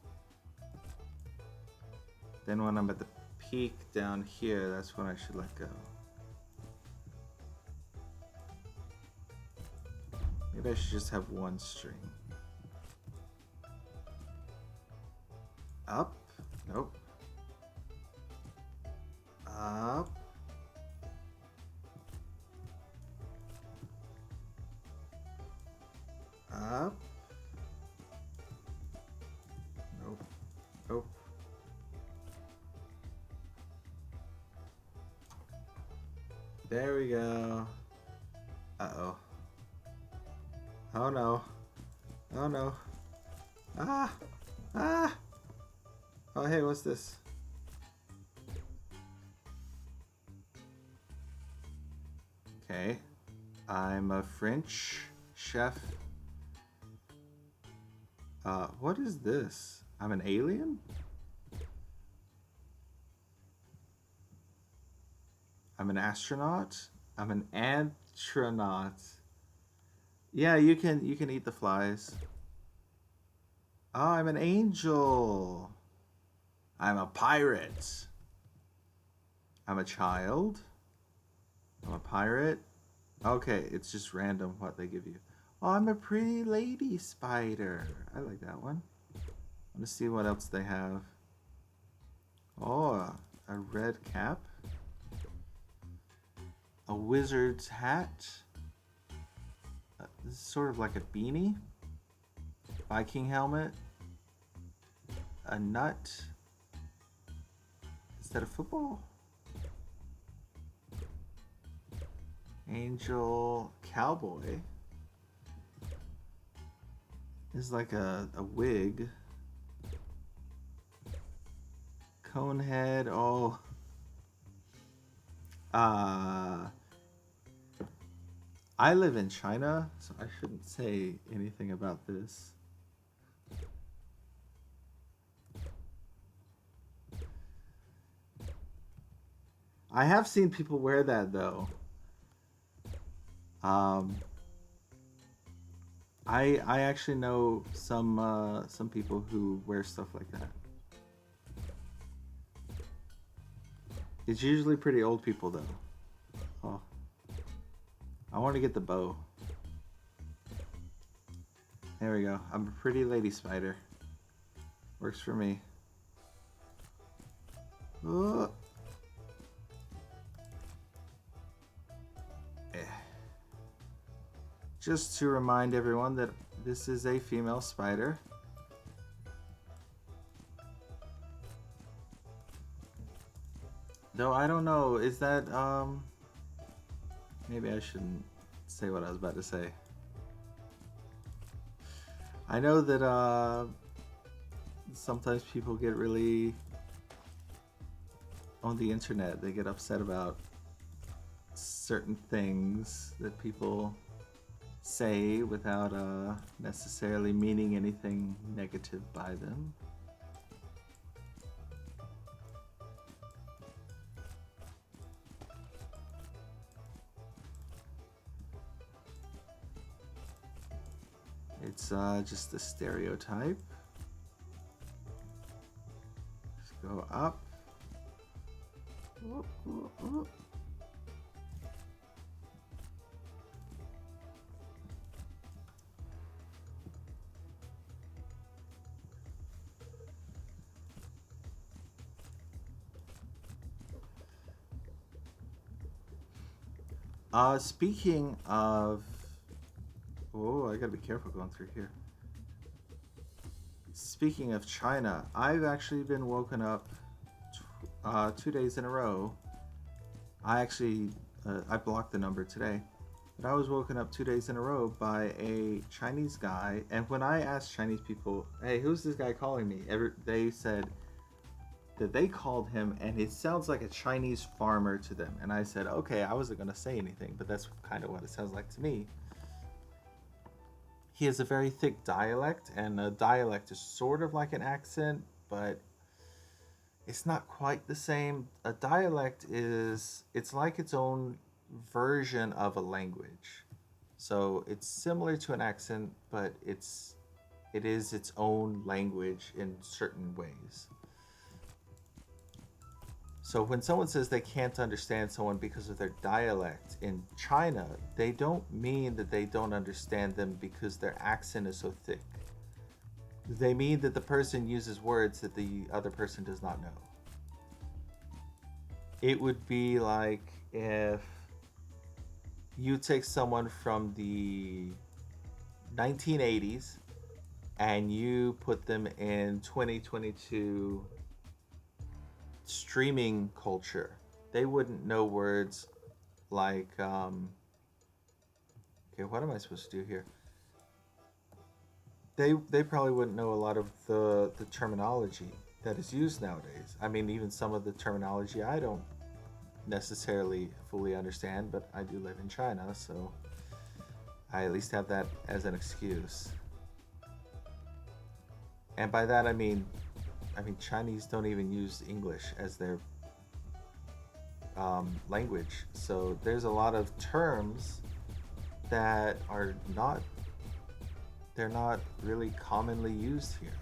[SPEAKER 1] Then when I'm at the peak down here, that's when I should let go. Maybe I should just have one string. Up. Nope. Up. Up. Nope. Nope. There we go. Uh-oh. Oh no. Oh no. Ah! Ah! Oh hey, what's this? Okay. I'm a French chef. What is this? I'm an alien? I'm an astronaut? I'm an astronaut. Yeah, you can eat the flies. Oh, I'm an angel. I'm a pirate. I'm a child. I'm a pirate. Okay, it's just random what they give you. Oh, I'm a pretty lady spider. I like that one. Let's see what else they have. Oh, a red cap. A wizard's hat. This is sort of like a beanie. Viking helmet. A nut. Is that a football? Angel cowboy. This is like a wig. Cone head. Oh. I live in China, so I shouldn't say anything about this. I have seen people wear that though. Um, I actually know some people who wear stuff like that. It's usually pretty old people though. Oh, I want to get the bow. There we go. I'm a pretty lady spider. Works for me. Oh. Just to remind everyone that this is a female spider. Though I don't know, is that maybe I shouldn't say what I was about to say. I know that sometimes people get really on the internet, they get upset about certain things that people say without necessarily meaning anything negative by them. It's just a stereotype. Let's go up. Ooh, ooh, ooh. Speaking of... Oh, I gotta be careful going through here. Speaking of China, I've actually been woken up 2 days in a row. I actually, I blocked the number today. But I was woken up 2 days in a row by a Chinese guy. And when I asked Chinese people, hey, who's this guy calling me? They said that they called him and it sounds like a Chinese farmer to them. And I said, okay, I wasn't going to say anything, but that's kind of what it sounds like to me. He has a very thick dialect, and a dialect is sort of like an accent, but it's not quite the same. A dialect it's like its own version of a language. So it's similar to an accent, but it is its own language in certain ways. So when someone says they can't understand someone because of their dialect in China, they don't mean that they don't understand them because their accent is so thick. They mean that the person uses words that the other person does not know. It would be like if you take someone from the 1980s and you put them in 2022 streaming culture. They wouldn't know words like, okay, what am I supposed to do here? They probably wouldn't know a lot of the terminology that is used nowadays. I mean, even some of the terminology I don't necessarily fully understand, but I do live in China, so I at least have that as an excuse. And by that I mean Chinese don't even use English as their language. So there's a lot of terms that are not they're not really commonly used here.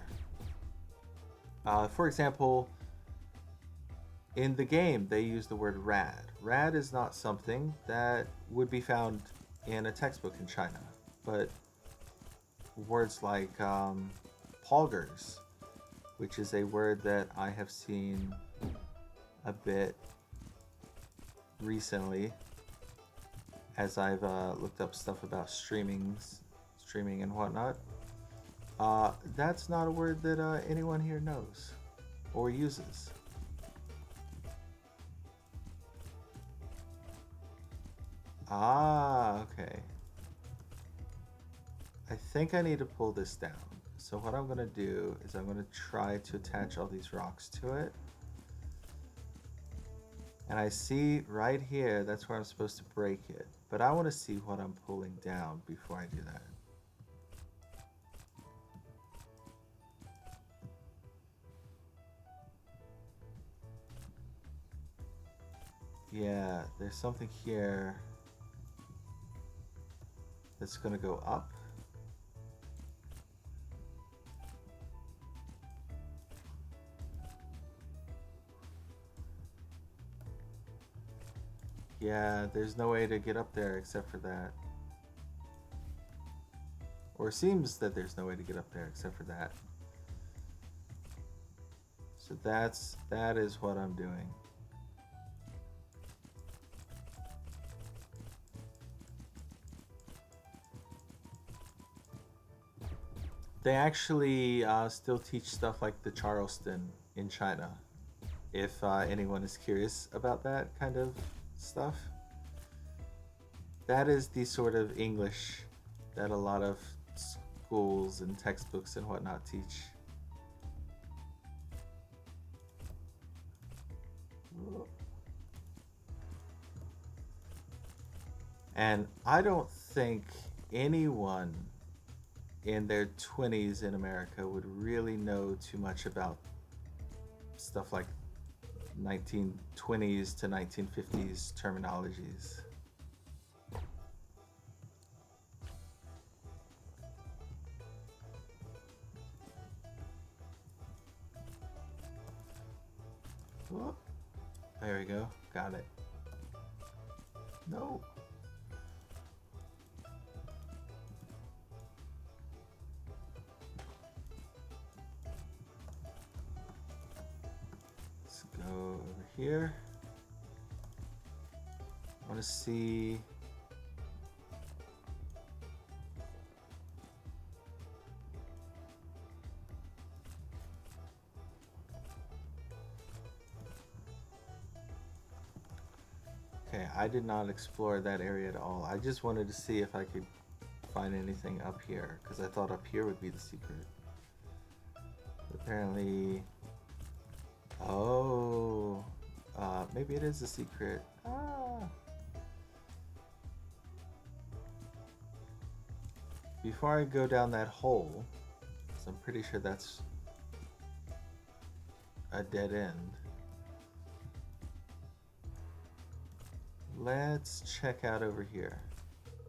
[SPEAKER 1] For example, in the game they use the word rad. Rad is not something that would be found in a textbook in China, but words like poggers, which is a word that I have seen a bit recently as I've looked up stuff about streaming and whatnot. That's not a word that anyone here knows or uses. Ah, okay. I think I need to pull this down. So what I'm gonna do is I'm gonna try to attach all these rocks to it. And I see right here, that's where I'm supposed to break it. But I want to see what I'm pulling down before I do that. Yeah, there's something here that's gonna go up. Yeah, there's no way to get up there except for that. Or it seems that there's no way to get up there except for that. So that is what I'm doing. They actually still teach stuff like the Charleston in China. If anyone is curious about that kind of stuff, that is the sort of English that a lot of schools and textbooks and whatnot teach. And I don't think anyone in their 20s in America would really know too much about stuff like 1920s to 1950s terminologies. Whoop. There we go. Got it. No. Let's go over here. I want to see. Okay, I did not explore that area at all. I just wanted to see if I could find anything up here, because I thought up here would be the secret. Apparently... Oh... maybe it is a secret. Ah! Before I go down that hole, because I'm pretty sure that's a dead end. Let's check out over here.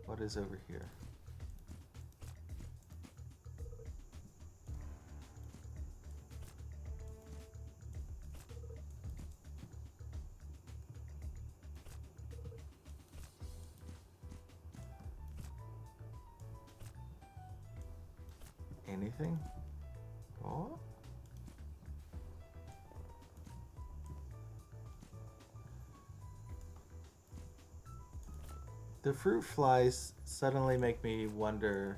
[SPEAKER 1] What is over here? Anything? The fruit flies suddenly make me wonder,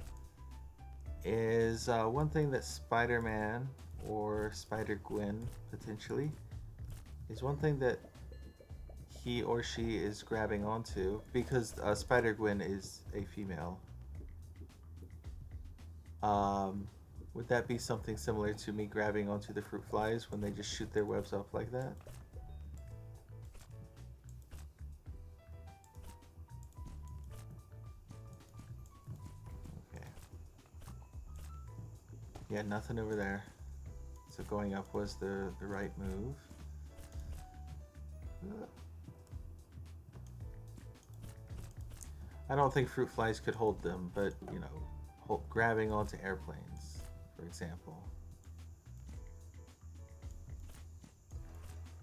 [SPEAKER 1] is one thing that Spider-Man or Spider-Gwen potentially is one thing that he or she is grabbing onto, because Spider-Gwen is a female. Um, would that be something similar to me grabbing onto the fruit flies when they just shoot their webs up like that? Okay. Yeah, nothing over there. So going up was the right move. I don't think fruit flies could hold them, but you know, grabbing onto airplanes, for example.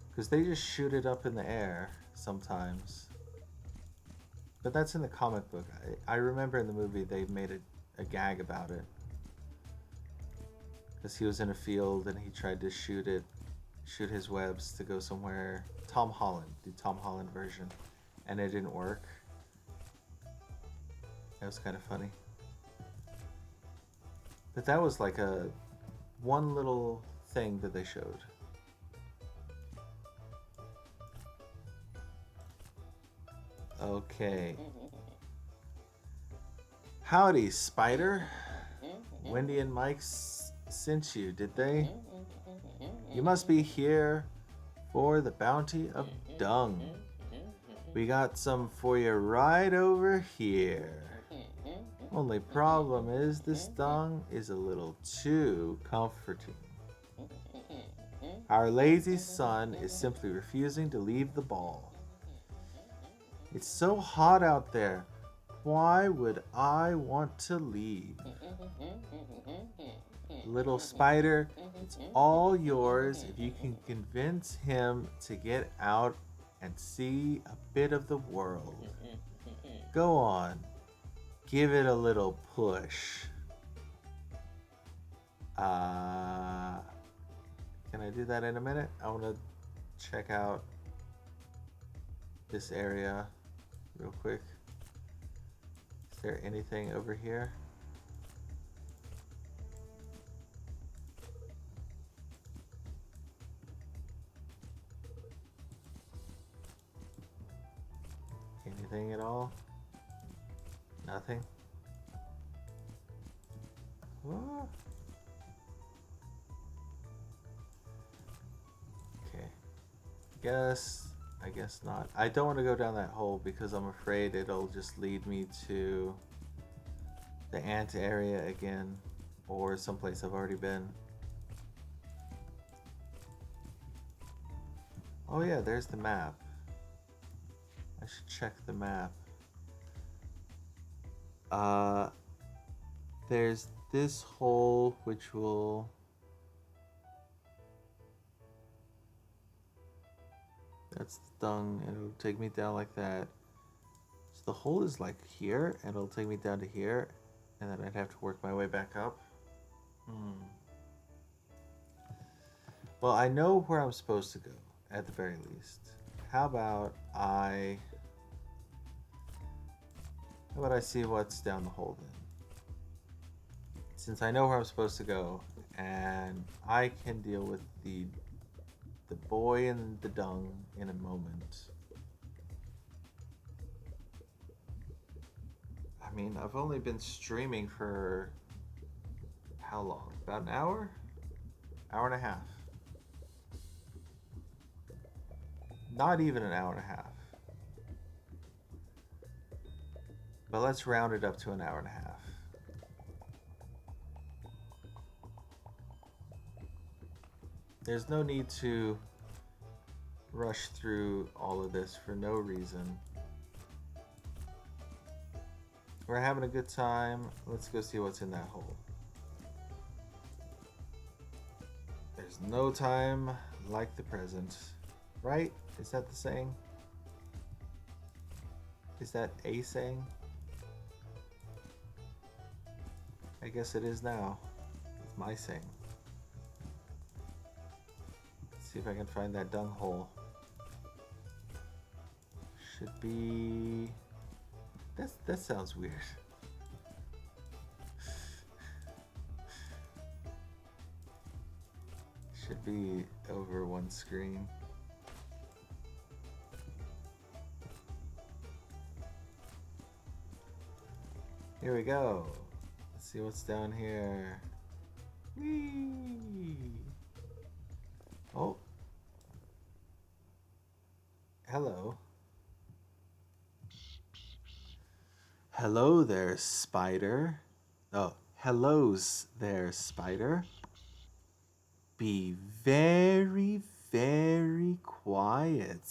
[SPEAKER 1] Because they just shoot it up in the air sometimes. But that's in the comic book. I remember in the movie they made a gag about it. Because he was in a field and he tried to shoot his webs to go somewhere. Tom Holland, the Tom Holland version. And it didn't work. That was kind of funny. But that was like a one little thing that they showed. Okay. Howdy, Spider. Wendy and Mike sent you, did they? You must be here for the bounty of dung. We got some for you right over here. Only problem is this dung is a little too comforting. Our lazy son is simply refusing to leave the ball. It's so hot out there. Why would I want to leave? Little Spider, it's all yours if you can convince him to get out and see a bit of the world. Go on, give it a little push. Can I do that in a minute? I want to check out this area real quick. Is there anything over here? Anything at all? Nothing? What? Okay. I guess not. I don't want to go down that hole because I'm afraid it'll just lead me to the ant area again, or someplace I've already been. Oh yeah, there's the map. I should check the map. There's this hole which will... That's the dung, and it'll take me down like that. So the hole is like here, and it'll take me down to here, and then I'd have to work my way back up. Well, I know where I'm supposed to go, at the very least. How about I see what's down the hole then? Since I know where I'm supposed to go, and I can deal with the boy in the dung in a moment. I mean, I've only been streaming for how long? About an hour? Hour and a half. Not even an hour and a half. But let's round it up to an hour and a half. There's no need to rush through all of this for no reason. We're having a good time. Let's go see what's in that hole. There's no time like the present. Right? Is that the saying? Is that a saying? I guess it is now. It's my saying. Let's see if I can find that dung hole. Should be That sounds weird. Should be over one screen. Here we go. Let's see what's down here. Whee! Oh. Hello. Hello there, spider. Oh, hellos there, spider. Be very, very quiet.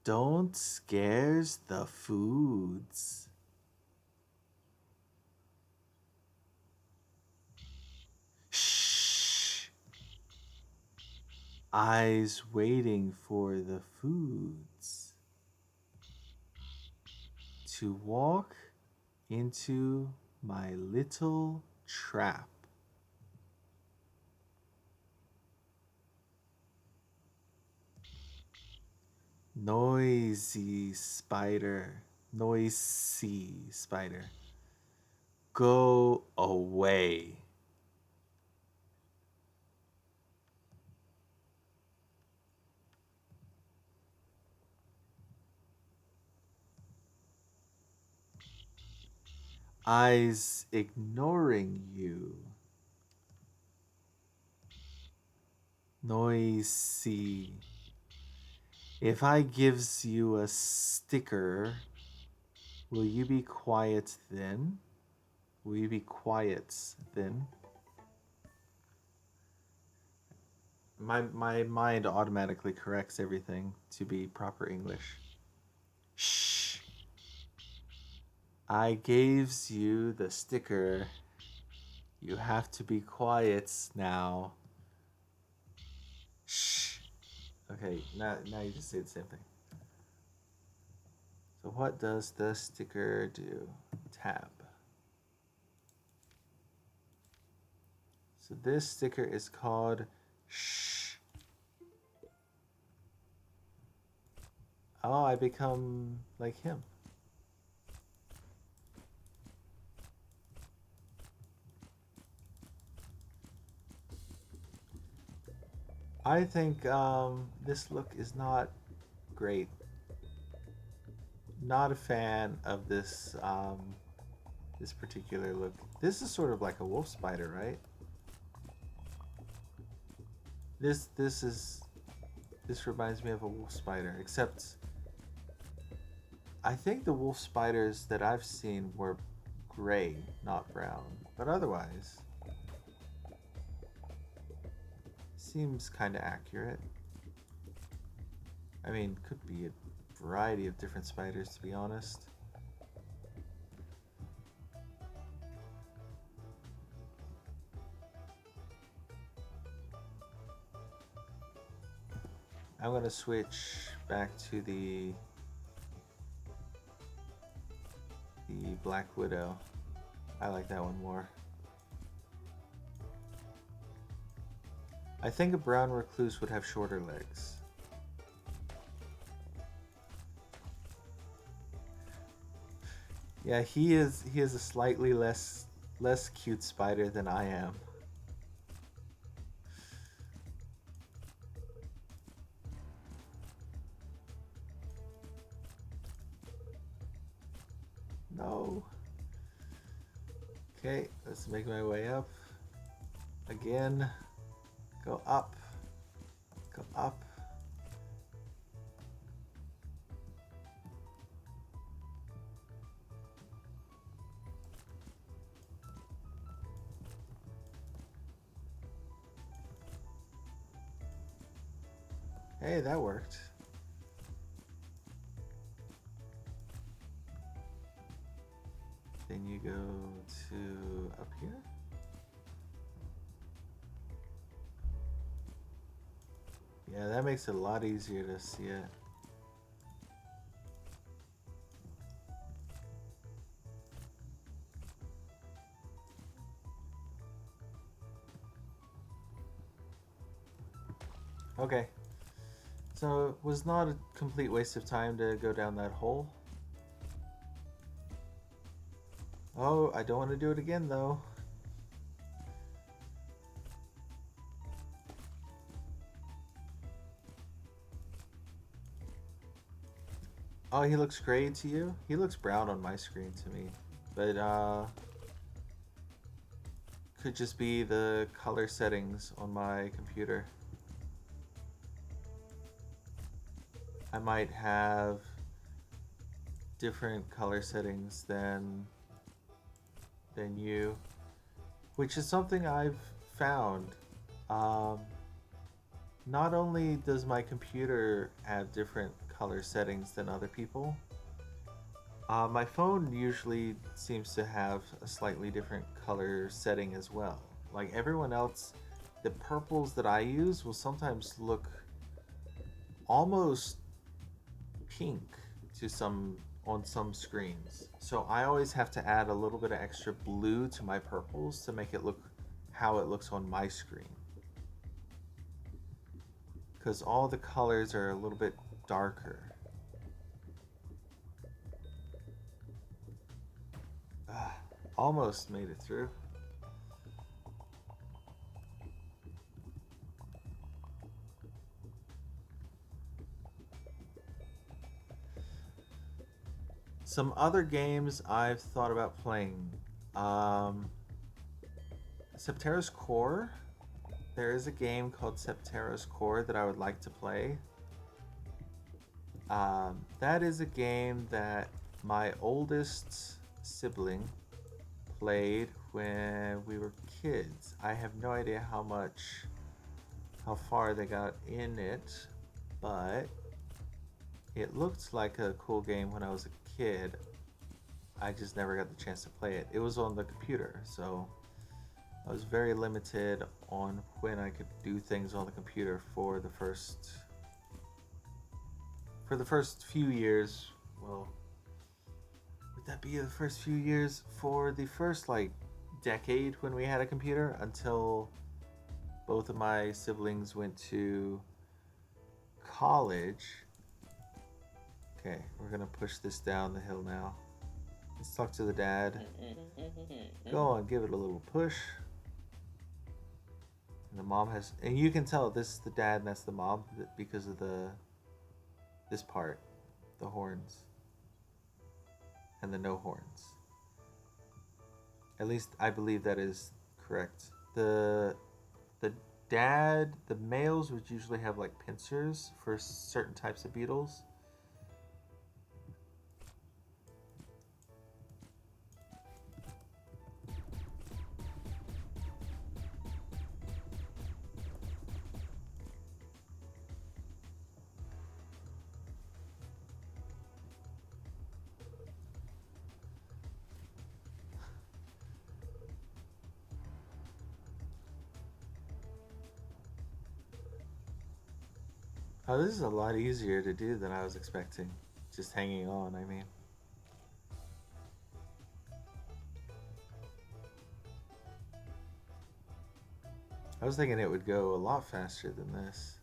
[SPEAKER 1] Don't scares the foods. Shh. Eyes waiting for the foods to walk into my little trap. Noisy spider, noisy spider, go away. Eyes ignoring you. Noisy. If I gives you a sticker, will you be quiet then? Will you be quiet then? My mind automatically corrects everything to be proper English. Shh. I gives you the sticker. You have to be quiet now. Shh. Okay, now you just say the same thing. So what does the sticker do? Tab. So this sticker is called Shh. Oh, I become like him. I think this look is not great. Not a fan of this this particular look. This is sort of like a wolf spider, right? This reminds me of a wolf spider, except I think the wolf spiders that I've seen were gray, not brown. But otherwise, seems kind of accurate. I mean, could be a variety of different spiders, to be honest. I'm going to switch back to the Black Widow. I like that one more. I think a brown recluse would have shorter legs. Yeah, he is a slightly less cute spider than I am. No. Okay, let's make my way up. Again. Go up. Go up. Hey, that worked. Then you go to up here. Yeah, that makes it a lot easier to see it. Okay. So it was not a complete waste of time to go down that hole. Oh, I don't want to do it again though. Oh, he looks gray to you? He looks brown on my screen to me. But could just be the color settings on my computer. I might have different color settings than you, which is something I've found. Um, Not only does my computer have different color settings than other people, my phone usually seems to have a slightly different color setting as well. Like everyone else, the purples that I use will sometimes look almost pink to some on some screens. So I always have to add a little bit of extra blue to my purples to make it look how it looks on my screen. Because all the colors are a little bit darker. Ah, almost made it through. Some other games I've thought about playing. Um, Septerra's Core. There is a game called Septerra's Core that I would like to play. That is a game that my oldest sibling played when we were kids. I have no idea how far they got in it, but it looked like a cool game when I was a kid. I just never got the chance to play it. It was on the computer, so I was very limited on when I could do things on the computer for the first few years. Well, would that be the first few years? For the first like decade when we had a computer until both of my siblings went to college. Okay, we're gonna push this down the hill now. Let's talk to the dad. Go on, give it a little push. And the mom has, and you can tell this is the dad and that's the mom because of this part, the horns, and the no horns. At least I believe that is correct. The dad, the males would usually have like pincers for certain types of beetles. Oh, this is a lot easier to do than I was expecting. Just hanging on, I mean. I was thinking it would go a lot faster than this.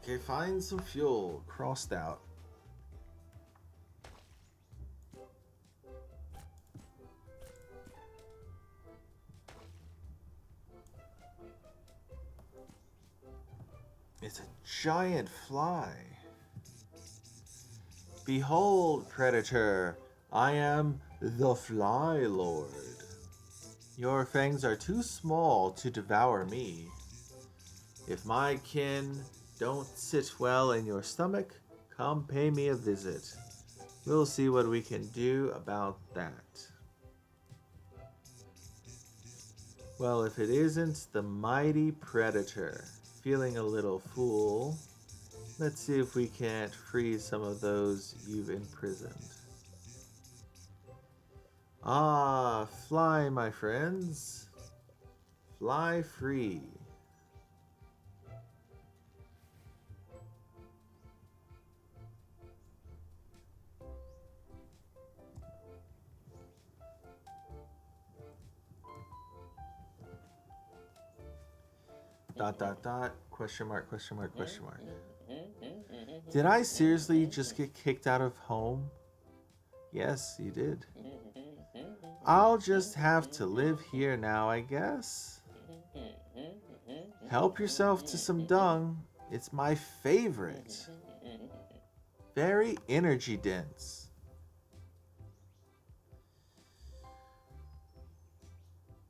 [SPEAKER 1] Okay, find some fuel. Crossed out. It's a giant fly. Behold, Predator, I am the Fly Lord. Your fangs are too small to devour me. If my kin don't sit well in your stomach, come pay me a visit. We'll see what we can do about that. Well, if it isn't the mighty Predator, feeling a little fool, let's see if we can't free some of those you've imprisoned. Ah, fly, my friends. Fly free. Dot dot dot. Question mark, question mark, question mark. Did I seriously just get kicked out of home? Yes, you did. I'll just have to live here now, I guess. Help yourself to some dung. It's my favorite. Very energy dense.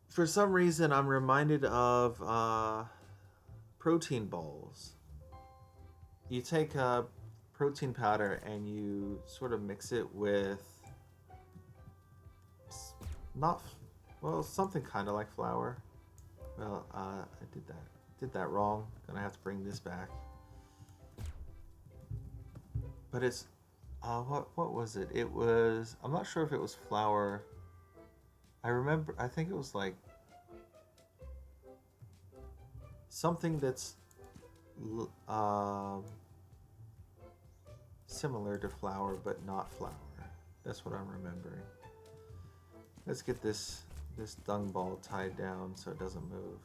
[SPEAKER 1] For some reason, I'm reminded of protein balls. You take a protein powder and you sort of mix it with not well something kind of like flour. Well, I did that wrong. Gonna have to bring this back. But it's what was it? It was I'm not sure if it was flour. I remember I think it was like something that's similar to flour but not flour. That's what I'm remembering. Let's get this dung ball tied down so it doesn't move.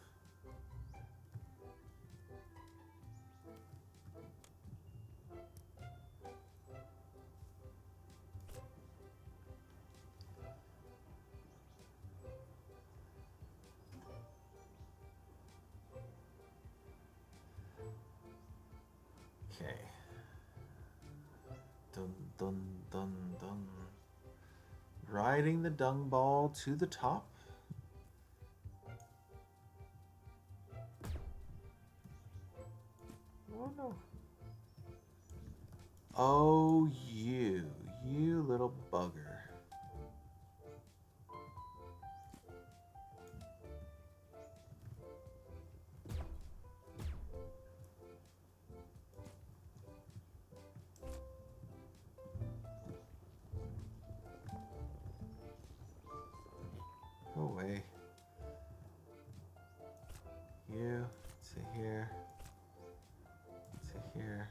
[SPEAKER 1] Okay. Dun dun dun dun. Riding the dung ball to the top. Oh no. Oh, you little bugger. Go away. You, to here, to here.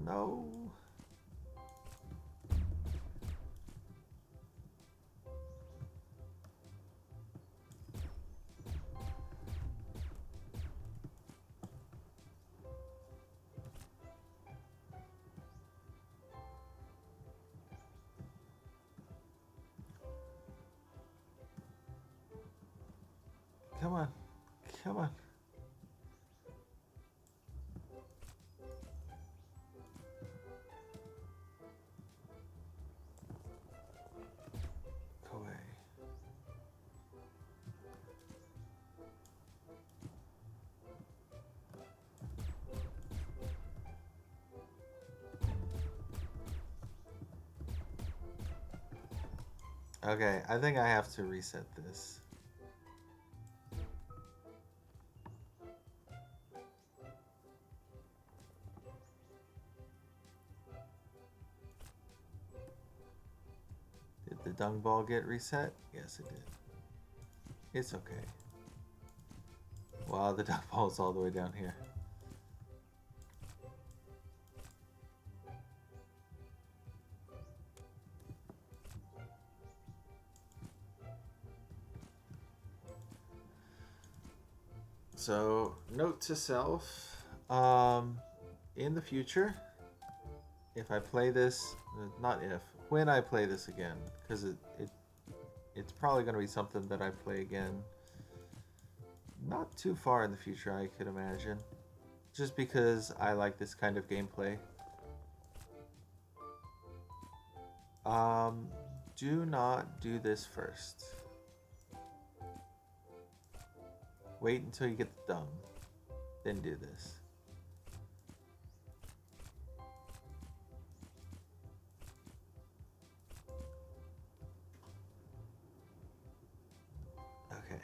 [SPEAKER 1] No. Come on. Come on. Go away. Okay, I think I have to reset this. Did the dung ball get reset? Yes, it did. It's okay. Wow, the dung ball's all the way down here. So, note to self, in the future, if I play this, not if, when I play this again, because it's probably going to be something that I play again not too far in the future, I could imagine. Just because I like this kind of gameplay. Do not do this first. Wait until you get the dung, then do this. Okay.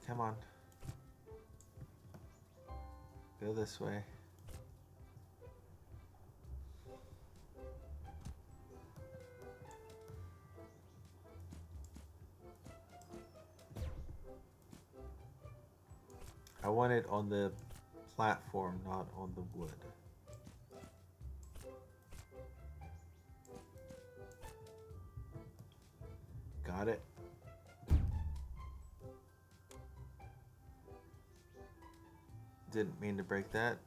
[SPEAKER 1] Come on. Go this way. I want it on the platform, not on the wood. Got it. Didn't mean to break that.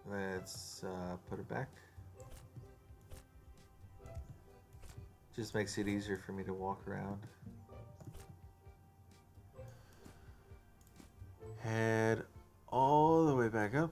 [SPEAKER 1] Let's put it back. Just makes it easier for me to walk around. Head all the way back up.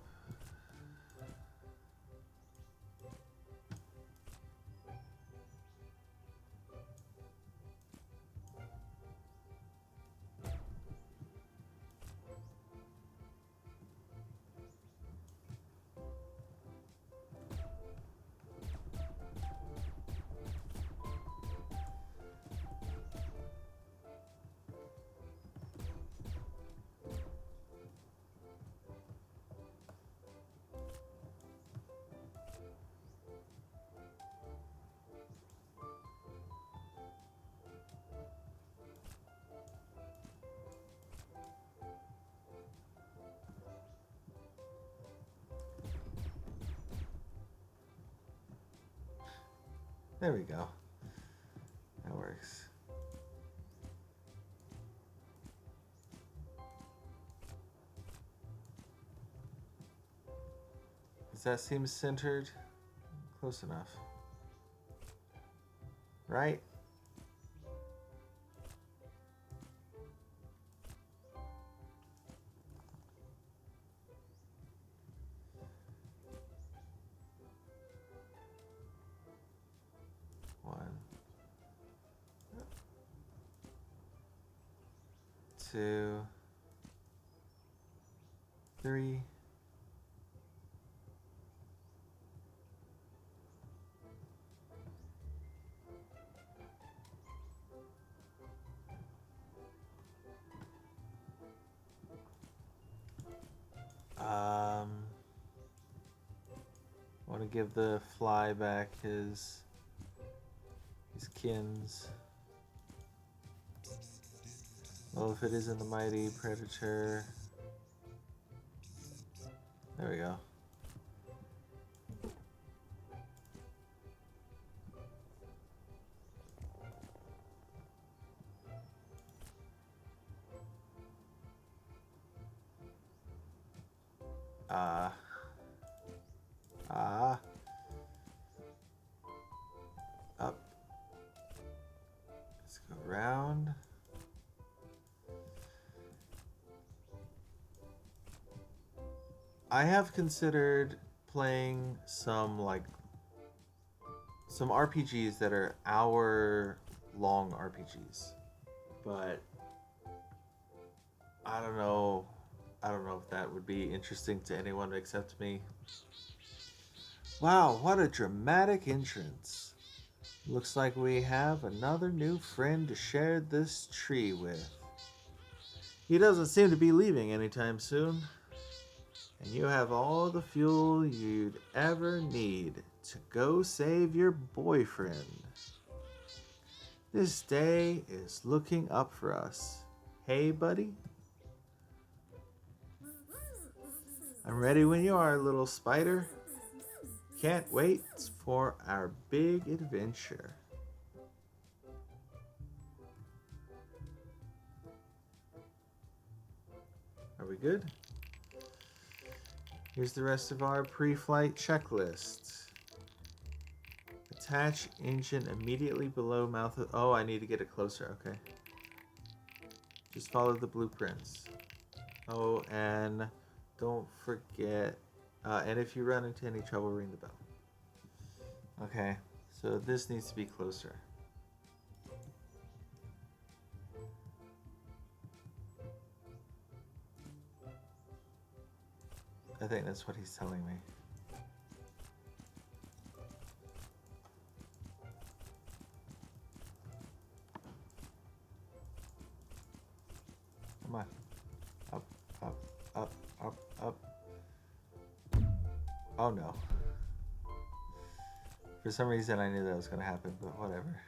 [SPEAKER 1] There we go. That works. Does that seem centered? Close enough. Right? One, two, three. Want to give the fly back his kins. Well, if it isn't the mighty predator. There we go. Up. Let's go around. I have considered playing some RPGs that are hour-long RPGs, but I don't know if that would be interesting to anyone except me. Wow, what a dramatic entrance. Looks like we have another new friend to share this tree with. He doesn't seem to be leaving anytime soon. And you have all the fuel you'd ever need to go save your boyfriend. This day is looking up for us. Hey, buddy? I'm ready when you are, little spider. Can't wait for our big adventure. Are we good? Here's the rest of our pre-flight checklist. Attach engine immediately below mouth of... Oh, I need to get it closer. Okay. Just follow the blueprints. Oh, and don't forget... and if you run into any trouble, ring the bell. Okay, so this needs to be closer. I think that's what he's telling me. Come on. Up, up, up, up, up. Oh no. For some reason I knew that was going to happen, but whatever.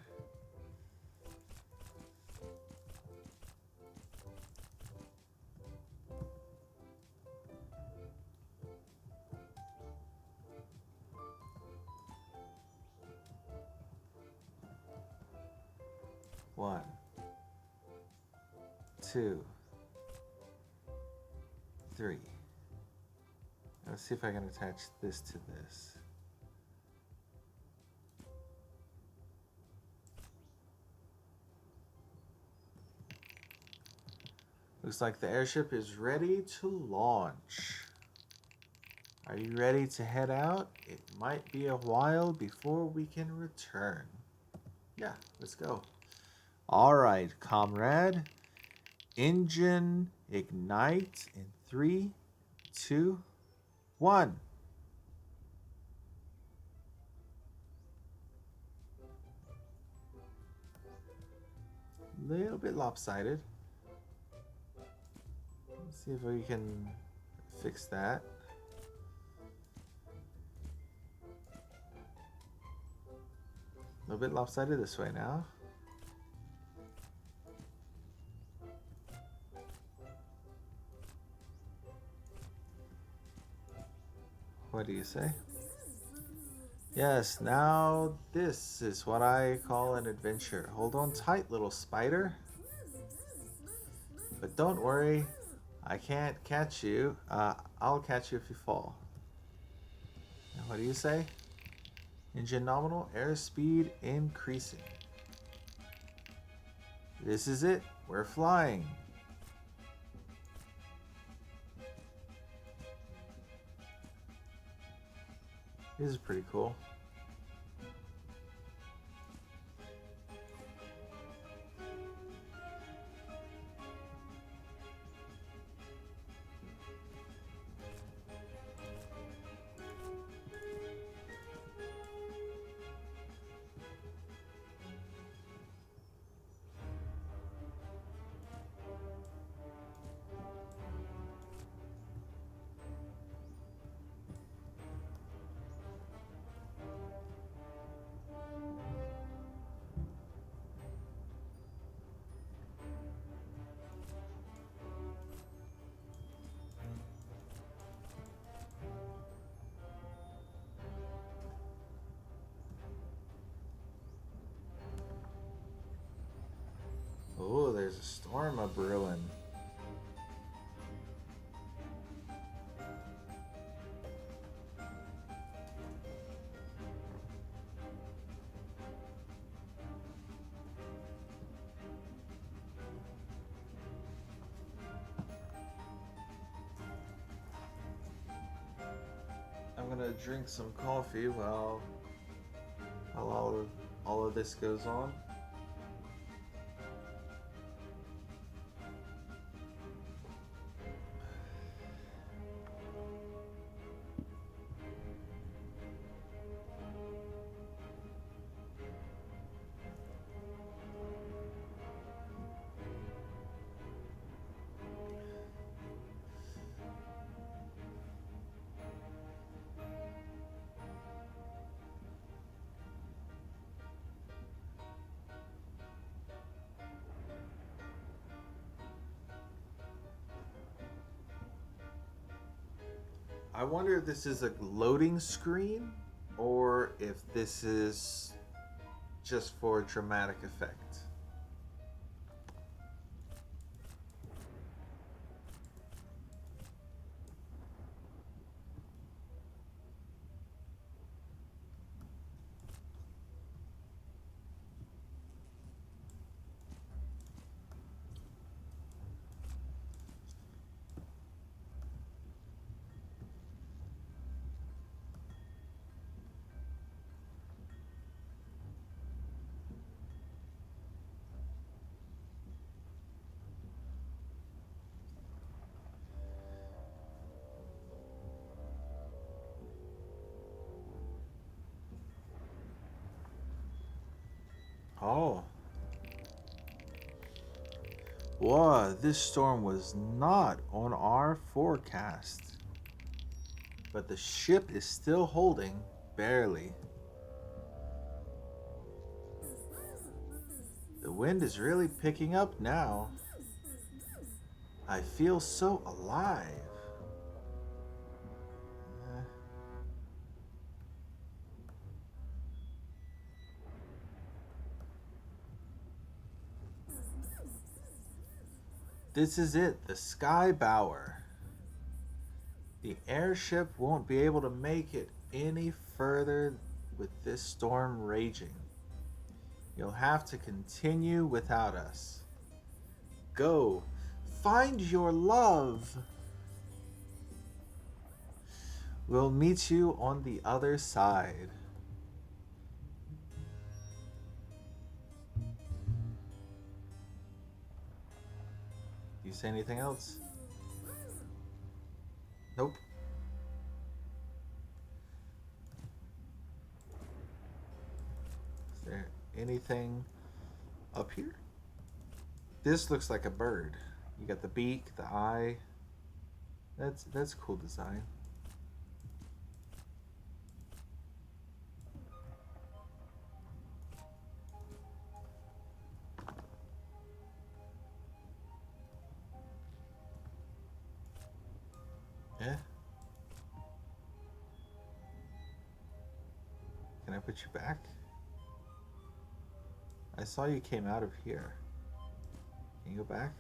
[SPEAKER 1] 1, 2, 3. Let's see if I can attach this to this. Looks like the airship is ready to launch. Are you ready to head out? It might be a while before we can return. Yeah, let's go. All right, comrade. Engine ignite in 3, 2, 1. Little bit lopsided. Let's see if we can fix that. A little bit lopsided this way now. What do you say? Yes, now this is what I call an adventure. Hold on tight, little spider. But don't worry, I can't catch you. I'll catch you if you fall. Now, what do you say? Engine nominal, airspeed increasing. This is it. We're flying. This is pretty cool. Oh, there's a storm a brewing. I'm gonna drink some coffee while all of this goes on. I wonder if this is a loading screen or if this is just for dramatic effect. Oh. Whoa, this storm was not on our forecast. But the ship is still holding, barely. The wind is really picking up now. I feel so alive. This is it, the Sky Bower. The airship won't be able to make it any further with this storm raging. You'll have to continue without us. Go, find your love. We'll meet you on the other side. Do you say anything else? Nope. Is there anything up here? This looks like a bird. You got the beak, the eye. That's cool design. Yeah. Can I put you back? I saw you came out of here. Can you go back?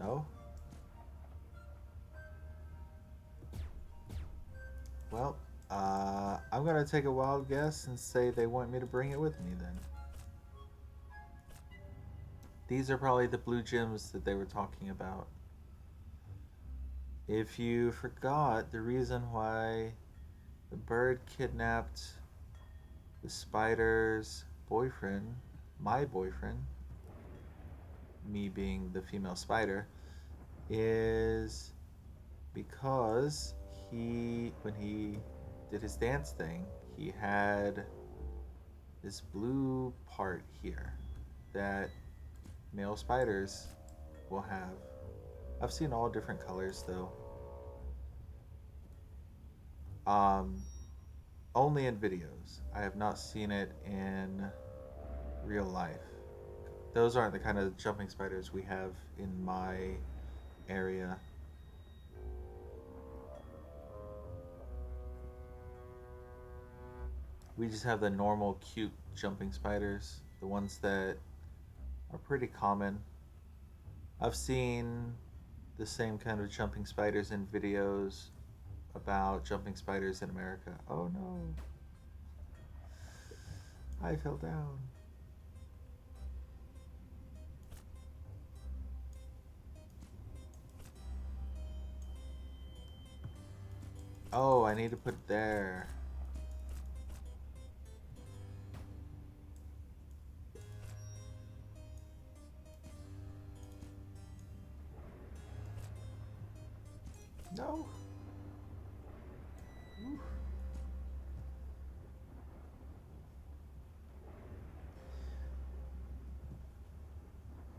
[SPEAKER 1] No? Well, I'm gonna take a wild guess and say they want me to bring it with me then. These are probably the blue gems that they were talking about. If you forgot, the reason why the bird kidnapped the spider's boyfriend, my boyfriend, me being the female spider, is because when he did his dance thing, he had this blue part here that male spiders will have. I've seen all different colors though. Only in videos. I have not seen it in real life. Those aren't the kind of jumping spiders we have in my area. We just have the normal cute jumping spiders, the ones that are pretty common. I've seen the same kind of jumping spiders in videos about jumping spiders in America. Oh no. I fell down. Oh, I need to put it there. No. Oof.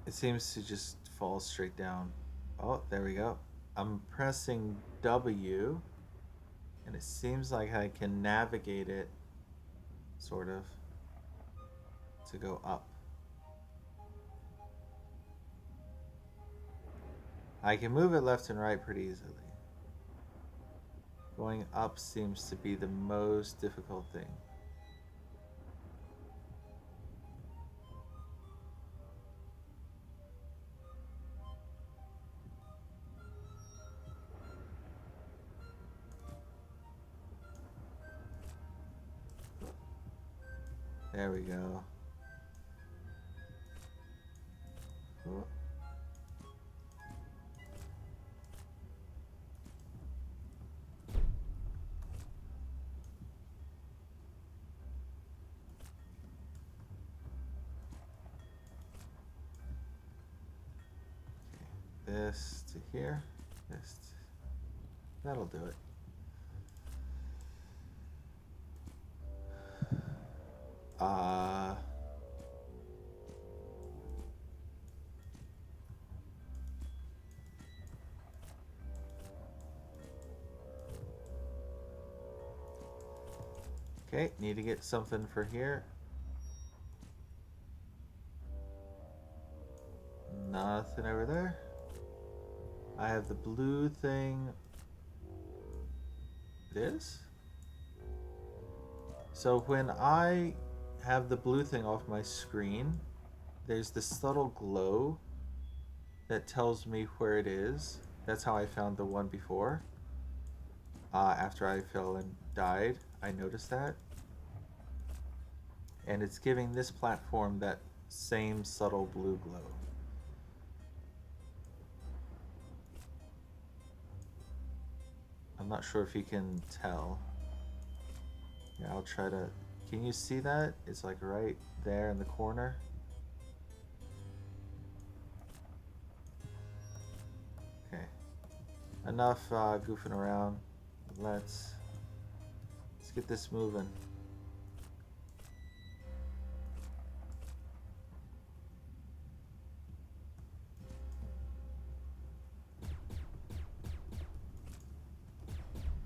[SPEAKER 1] It seems to just fall straight down. Oh, there we go. I'm pressing W, and it seems like I can navigate it, sort of, to go up. I can move it left and right pretty easily. Going up seems to be the most difficult thing. There we go. Oh. This to here. This to... That'll do it. Okay, need to get something for here. Nothing over there. I have the blue thing. This? So when I have the blue thing off my screen, there's this subtle glow that tells me where it is. That's how I found the one before. After I fell and died, I noticed that. And it's giving this platform that same subtle blue glow. I'm not sure if you can tell. Yeah, I'll try to... Can you see that? It's like right there in the corner. Okay. Enough goofing around. Let's get this moving.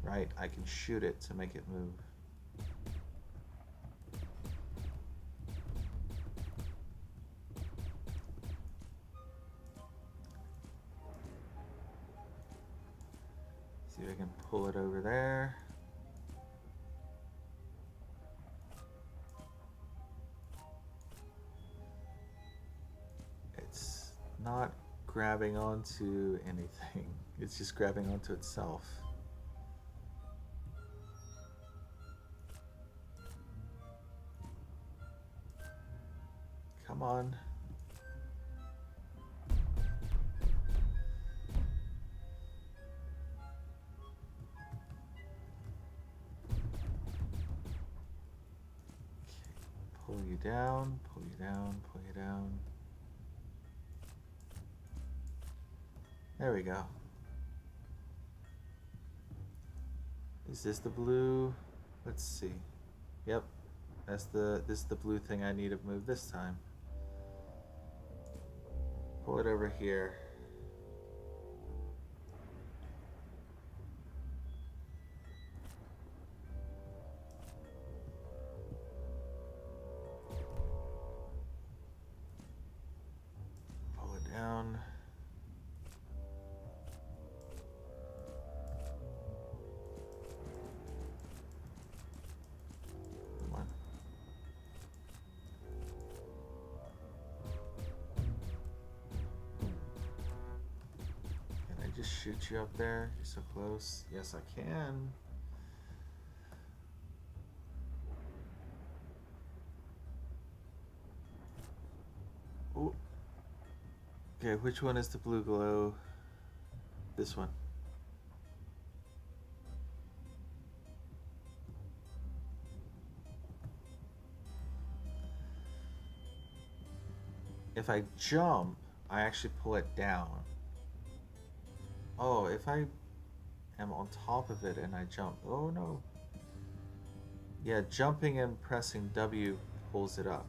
[SPEAKER 1] Right, I can shoot it to make it move. See if I can pull it over there. It's not grabbing onto anything. It's just grabbing onto itself. Come on. Pull you down, pull you down, pull you down. There we go. Is this the blue? Let's see. Yep. This is the blue thing I need to move this time. Pull it over here. Pull it down. Come on. Can I just shoot you up there? You're so close. Yes, I can. Ooh. Okay, which one is the blue glow? This one. If I jump, I actually pull it down. Oh, if I am on top of it and I jump. Oh no. Yeah, jumping and pressing W pulls it up.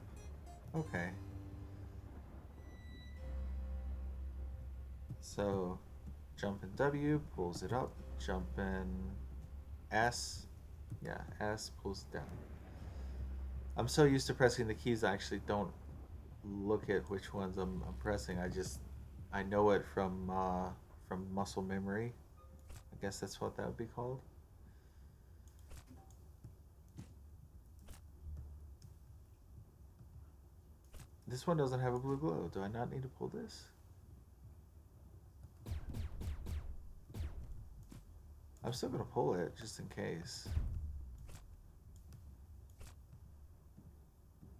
[SPEAKER 1] Okay. So, jump in W pulls it up. Jump in S. Yeah, S pulls it down. I'm so used to pressing the keys, I actually don't look at which ones I'm pressing. I know it from muscle memory. I guess that's what that would be called. This one doesn't have a blue glow. Do I not need to pull this? I'm still gonna pull it just in case.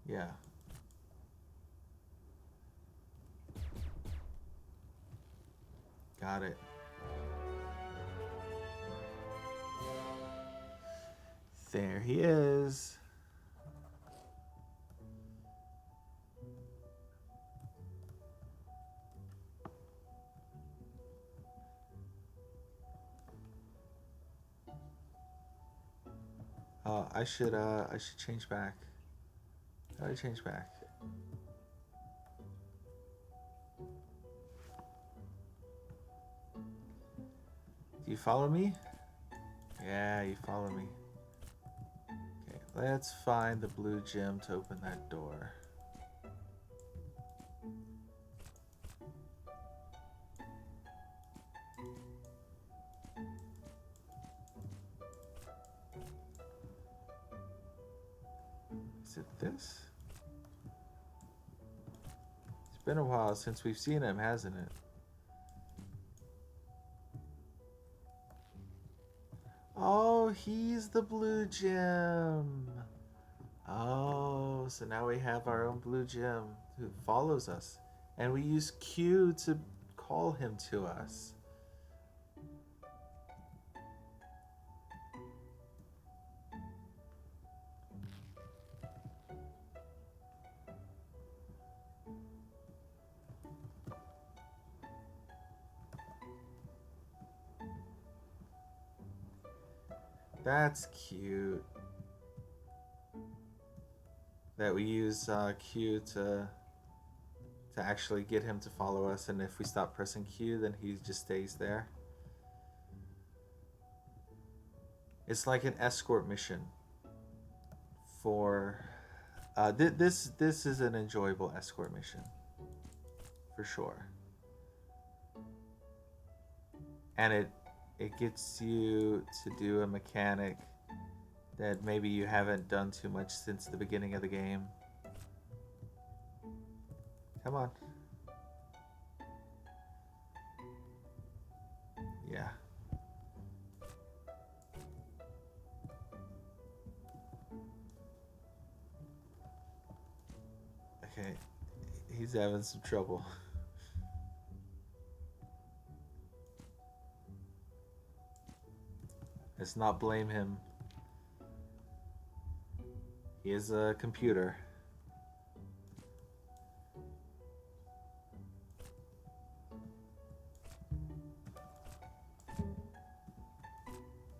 [SPEAKER 1] Yeah. Got it. There he is. I should change back. How do I change back? Do you follow me? Yeah, you follow me. Okay, let's find the blue gem to open that door. Is it this? been a while since we've seen him, hasn't it? Oh, he's the blue gem. Oh, so now we have our own blue gem who follows us. And we use Q to call him to us. That's cute. That we use Q to actually get him to follow us, and if we stop pressing Q, then he just stays there. It's like an escort mission for this is an enjoyable escort mission for sure, and it gets you to do a mechanic that maybe you haven't done too much since the beginning of the game. Come on. Yeah. Okay. He's having some trouble. Let's not blame him. He is a computer.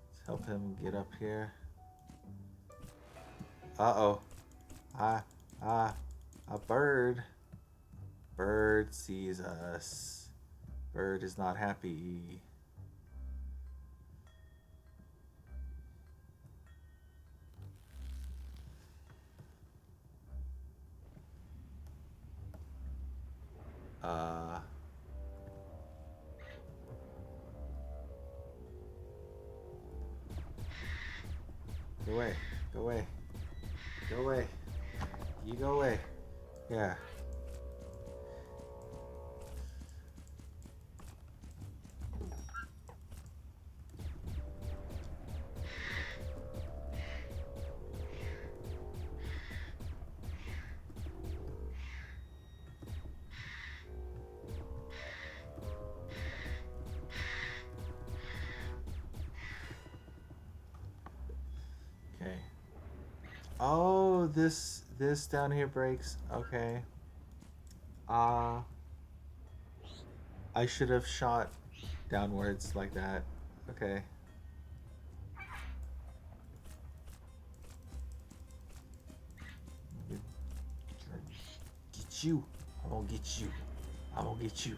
[SPEAKER 1] Let's help him get up here. Uh-oh. A bird. Bird sees us. Bird is not happy. Go away. Go away. Go away. You go away. Yeah. Okay. Oh, this down here breaks. Okay. I should have shot downwards like that. Okay. Get you. I'm gonna get you. I'm gonna get you.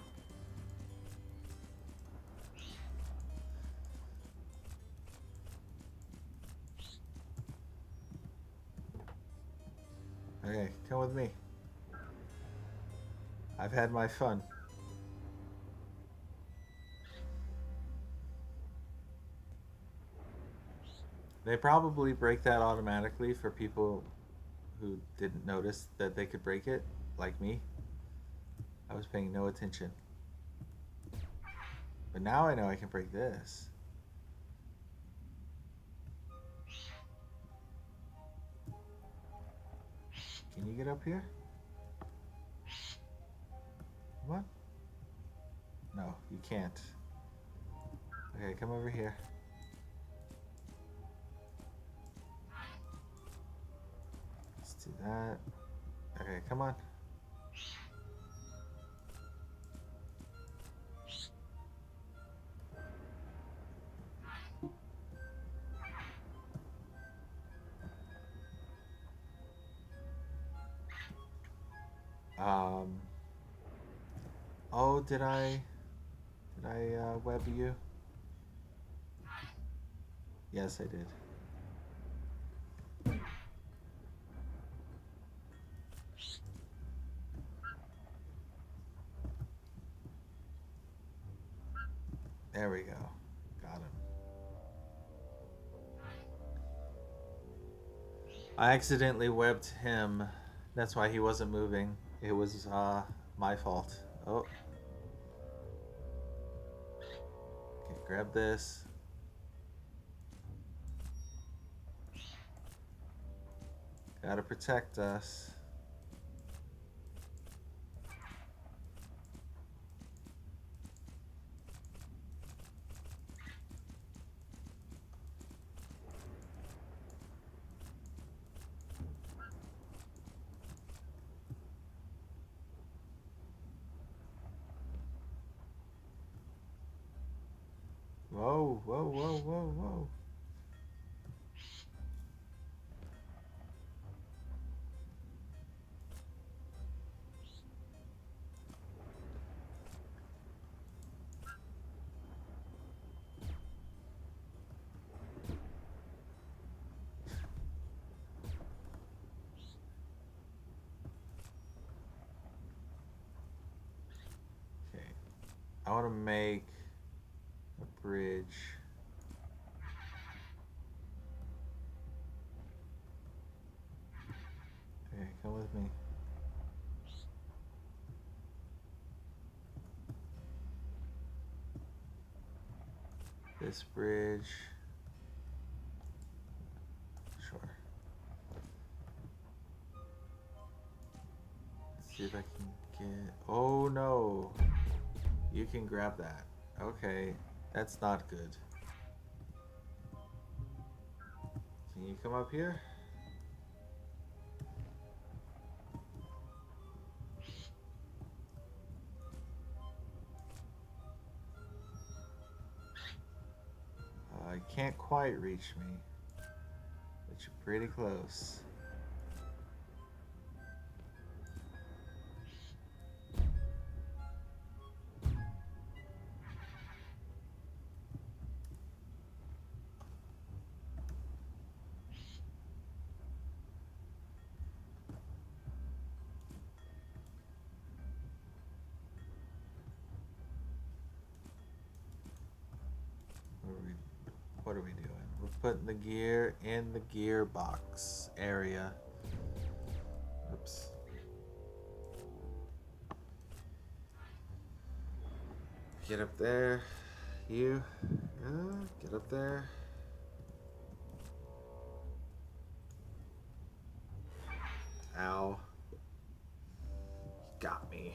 [SPEAKER 1] Okay, come with me. I've had my fun. They probably break that automatically for people who didn't notice that they could break it, like me. I was paying no attention. But now I know I can break this. Can you get up here? Come on. No, you can't. Okay, come over here. Let's do that. Okay, come on. Oh, did I web you? Yes, I did. There we go. Got him. I accidentally webbed him. That's why he wasn't moving. It was My fault. Oh. Okay, grab this. Gotta protect us. Whoa, whoa, whoa, whoa, whoa. Okay. I want to make a bridge. Okay, come with me. This bridge. Sure. Let's see if I can get... Oh no! You can grab that. Okay, that's not good. Can you come up here? You can't quite reach me, but you're pretty close. What are we doing? We're putting the gear in the gearbox area. Oops. Get up there. You. Get up there. Ow. You got me.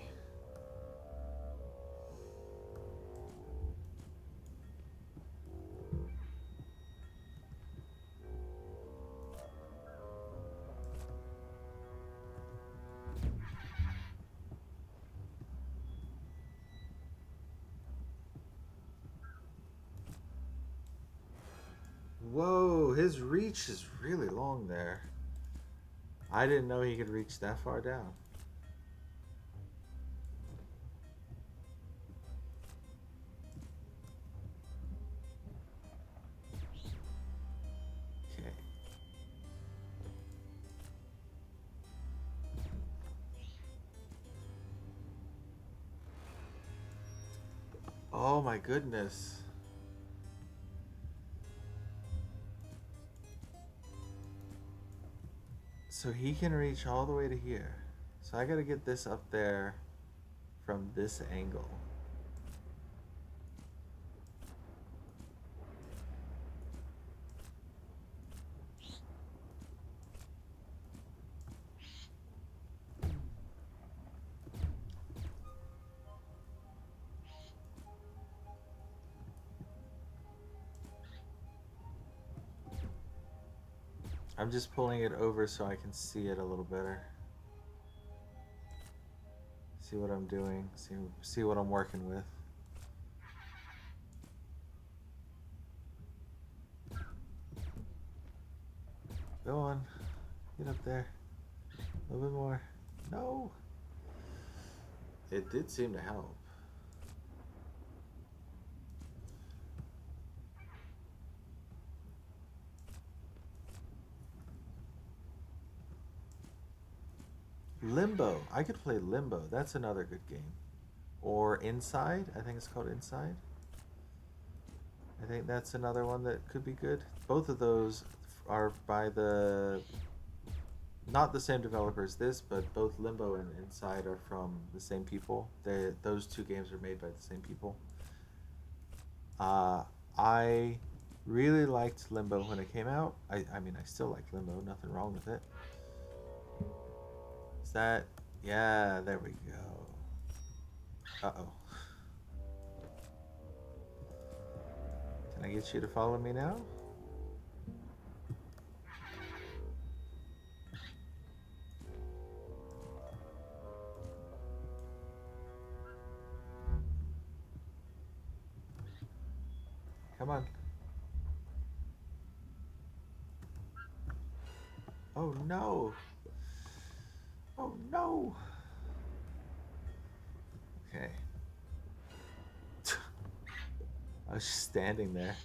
[SPEAKER 1] Whoa, his reach is really long there. I didn't know he could reach that far down. Okay. Oh my goodness. So he can reach all the way to here. So I gotta get this up there from this angle. I'm just pulling it over so I can see it a little better. See what I'm doing. See what I'm working with. Go on. Get up there. A little bit more. No. It did seem to help. Limbo. I could play Limbo. That's another good game. Or Inside. I think it's called Inside. I think that's another one that could be good. Both of those are by the not the same developer as this, but both Limbo and Inside are from the same people. Those two games are made by the same people. I really liked Limbo when it came out. I mean, I still like Limbo. Nothing wrong with it. Is that? Yeah, there we go. Uh-oh. Can I get you to follow me now? Come on. Oh no. Oh no. Okay. I was just standing there.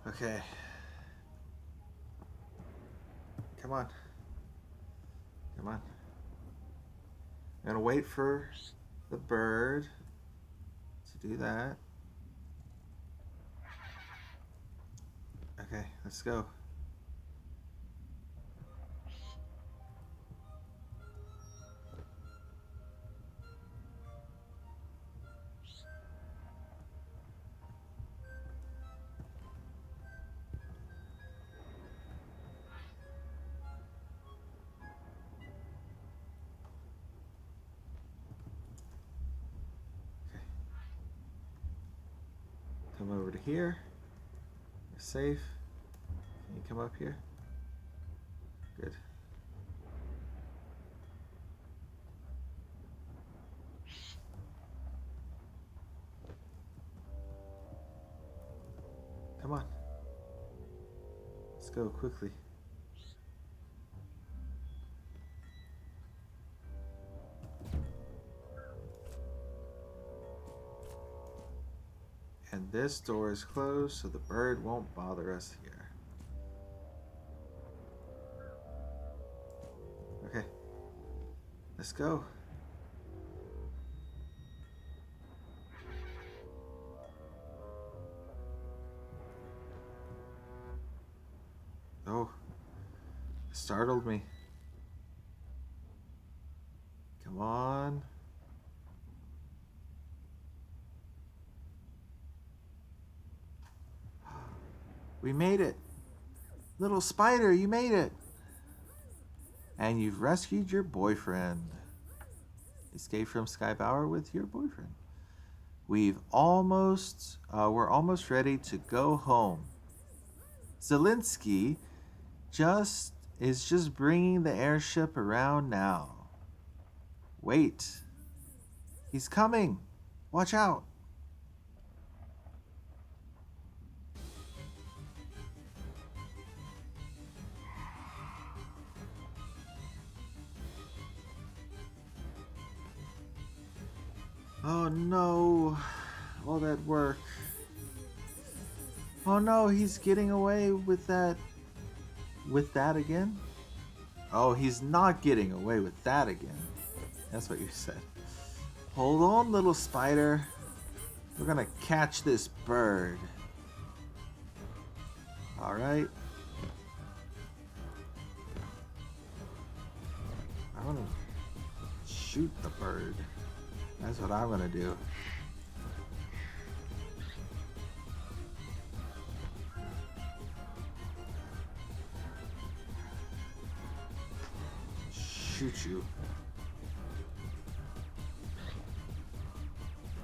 [SPEAKER 1] Okay. Come on. Come on. I'm gonna wait for the bird to do that. Okay, let's go. Okay. Come over to here. You're safe. Can you come up here? Good. Come on. Let's go quickly. And this door is closed, so the bird won't bother us here. Okay. Let's go. Oh. Startled me. Come on. We made it. Little spider, you made it. And you've rescued your boyfriend. Escape from Skybower with your boyfriend. We're almost ready to go home. Zelensky is just bringing the airship around now. Wait. He's coming. Watch out. Oh no. All that work. Oh no, he's getting away with that again? Oh, he's not getting away with that again. That's what you said. Hold on, little spider. We're gonna catch this bird. Alright. I'm gonna shoot the bird. That's what I'm gonna do. Shoot you.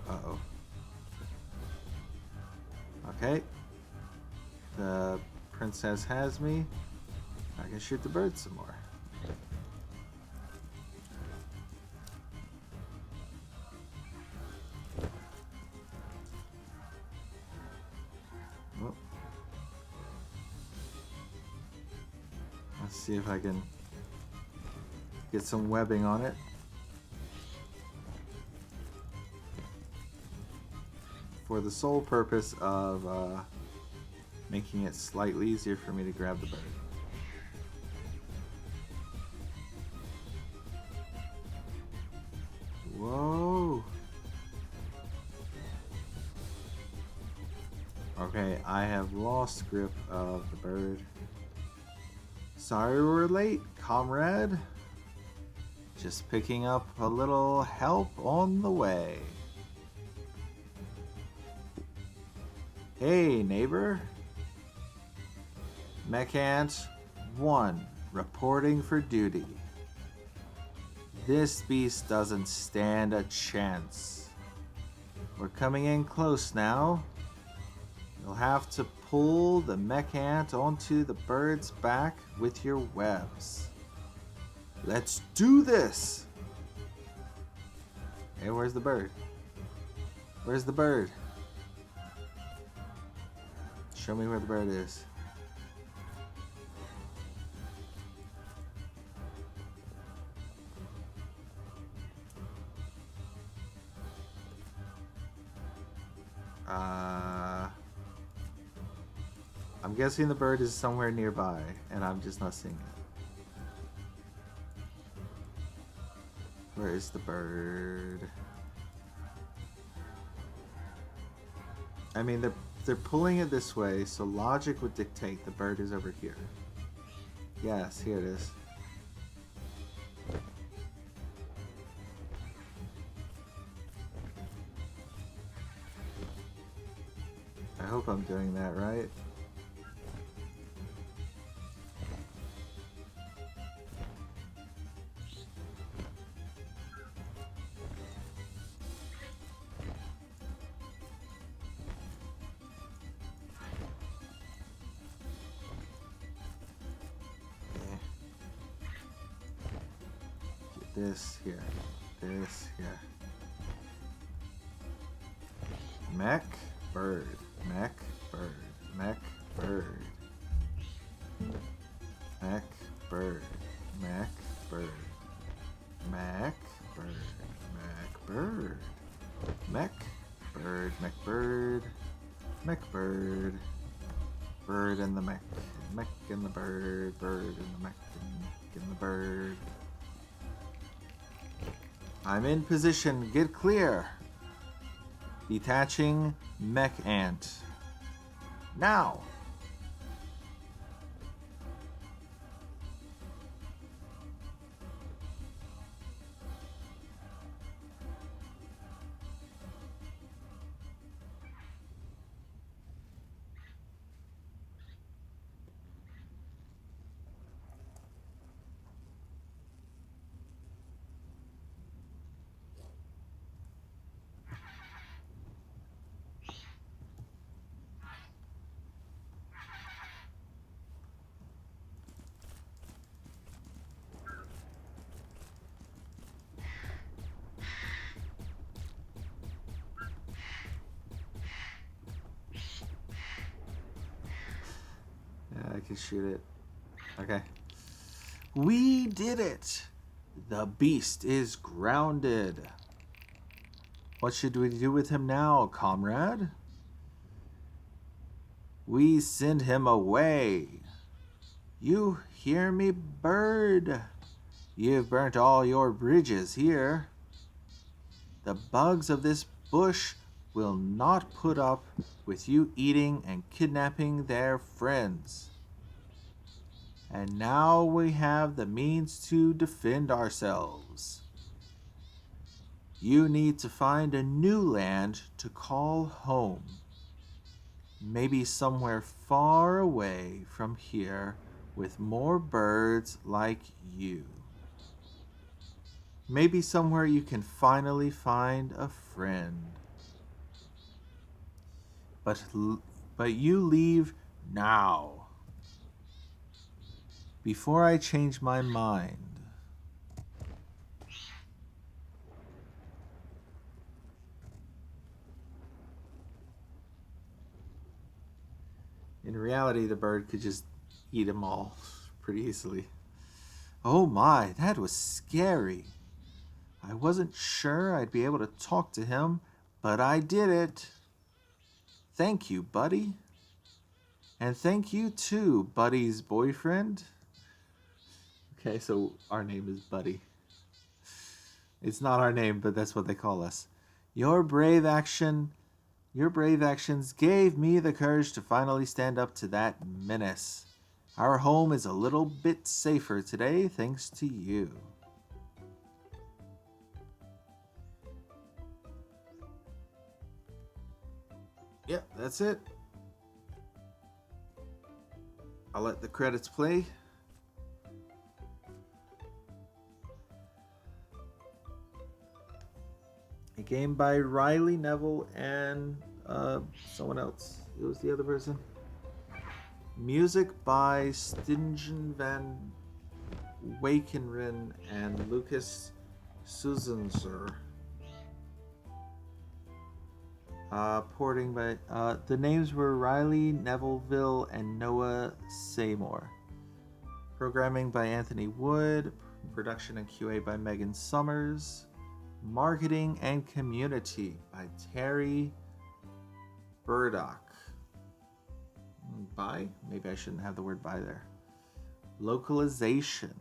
[SPEAKER 1] Uh-oh. Okay. The princess has me. I can shoot the bird some more. Let's see if I can get some webbing on it. For the sole purpose of making it slightly easier for me to grab the bird. Whoa! Okay, I have lost grip of the bird. Sorry we're late, comrade. Just picking up a little help on the way. Hey, neighbor. Mechant 1, reporting for duty. This beast doesn't stand a chance. We're coming in close now. You'll have to pull the mechant onto the bird's back with your webs. Let's do this! Hey, where's the bird? Where's the bird? Show me where the bird is. I'm guessing the bird is somewhere nearby, and I'm just not seeing it. Where is the bird? I mean, they're pulling it this way, so logic would dictate the bird is over here. Yes, here it is. I hope I'm doing that right. This here. This here. Mech bird. Mech bird. Mech bird. Mech bird. Mech bird. Mech bird. Mech bird. Mech bird. Mech bird. Mech bird. Bird and the mech. Mech and the bird. Bird and the mech. And the bird. I'm in position. Get clear. Detaching mechant. Now. I can shoot it. Okay. We did it! The beast is grounded. What should we do with him now, comrade? We send him away. You hear me, bird? You've burnt all your bridges here. The bugs of this bush will not put up with you eating and kidnapping their friends. And now we have the means to defend ourselves. You need to find a new land to call home. Maybe somewhere far away from here with more birds like you. Maybe somewhere you can finally find a friend. But you leave now. Before I change my mind. In reality, the bird could just eat them all pretty easily. Oh my, that was scary. I wasn't sure I'd be able to talk to him, but I did it. Thank you, Buddy. And thank you too, Buddy's boyfriend. Okay, so our name is Buddy. It's not our name, but that's what they call us. Your brave actions gave me the courage to finally stand up to that menace. Our home is a little bit safer today thanks to you. Yep, that's it. I'll let the credits play. A game by Riley Neville and someone else. Who was the other person? Music by Stingen van Wakenren and Lucas Suzenser. Porting by the names were Riley Nevilleville and Noah Seymour. Programming by Anthony Wood. Production and QA by Megan Summers. Marketing and Community by Terry Burdock. By? Maybe I shouldn't have the word by there. Localization.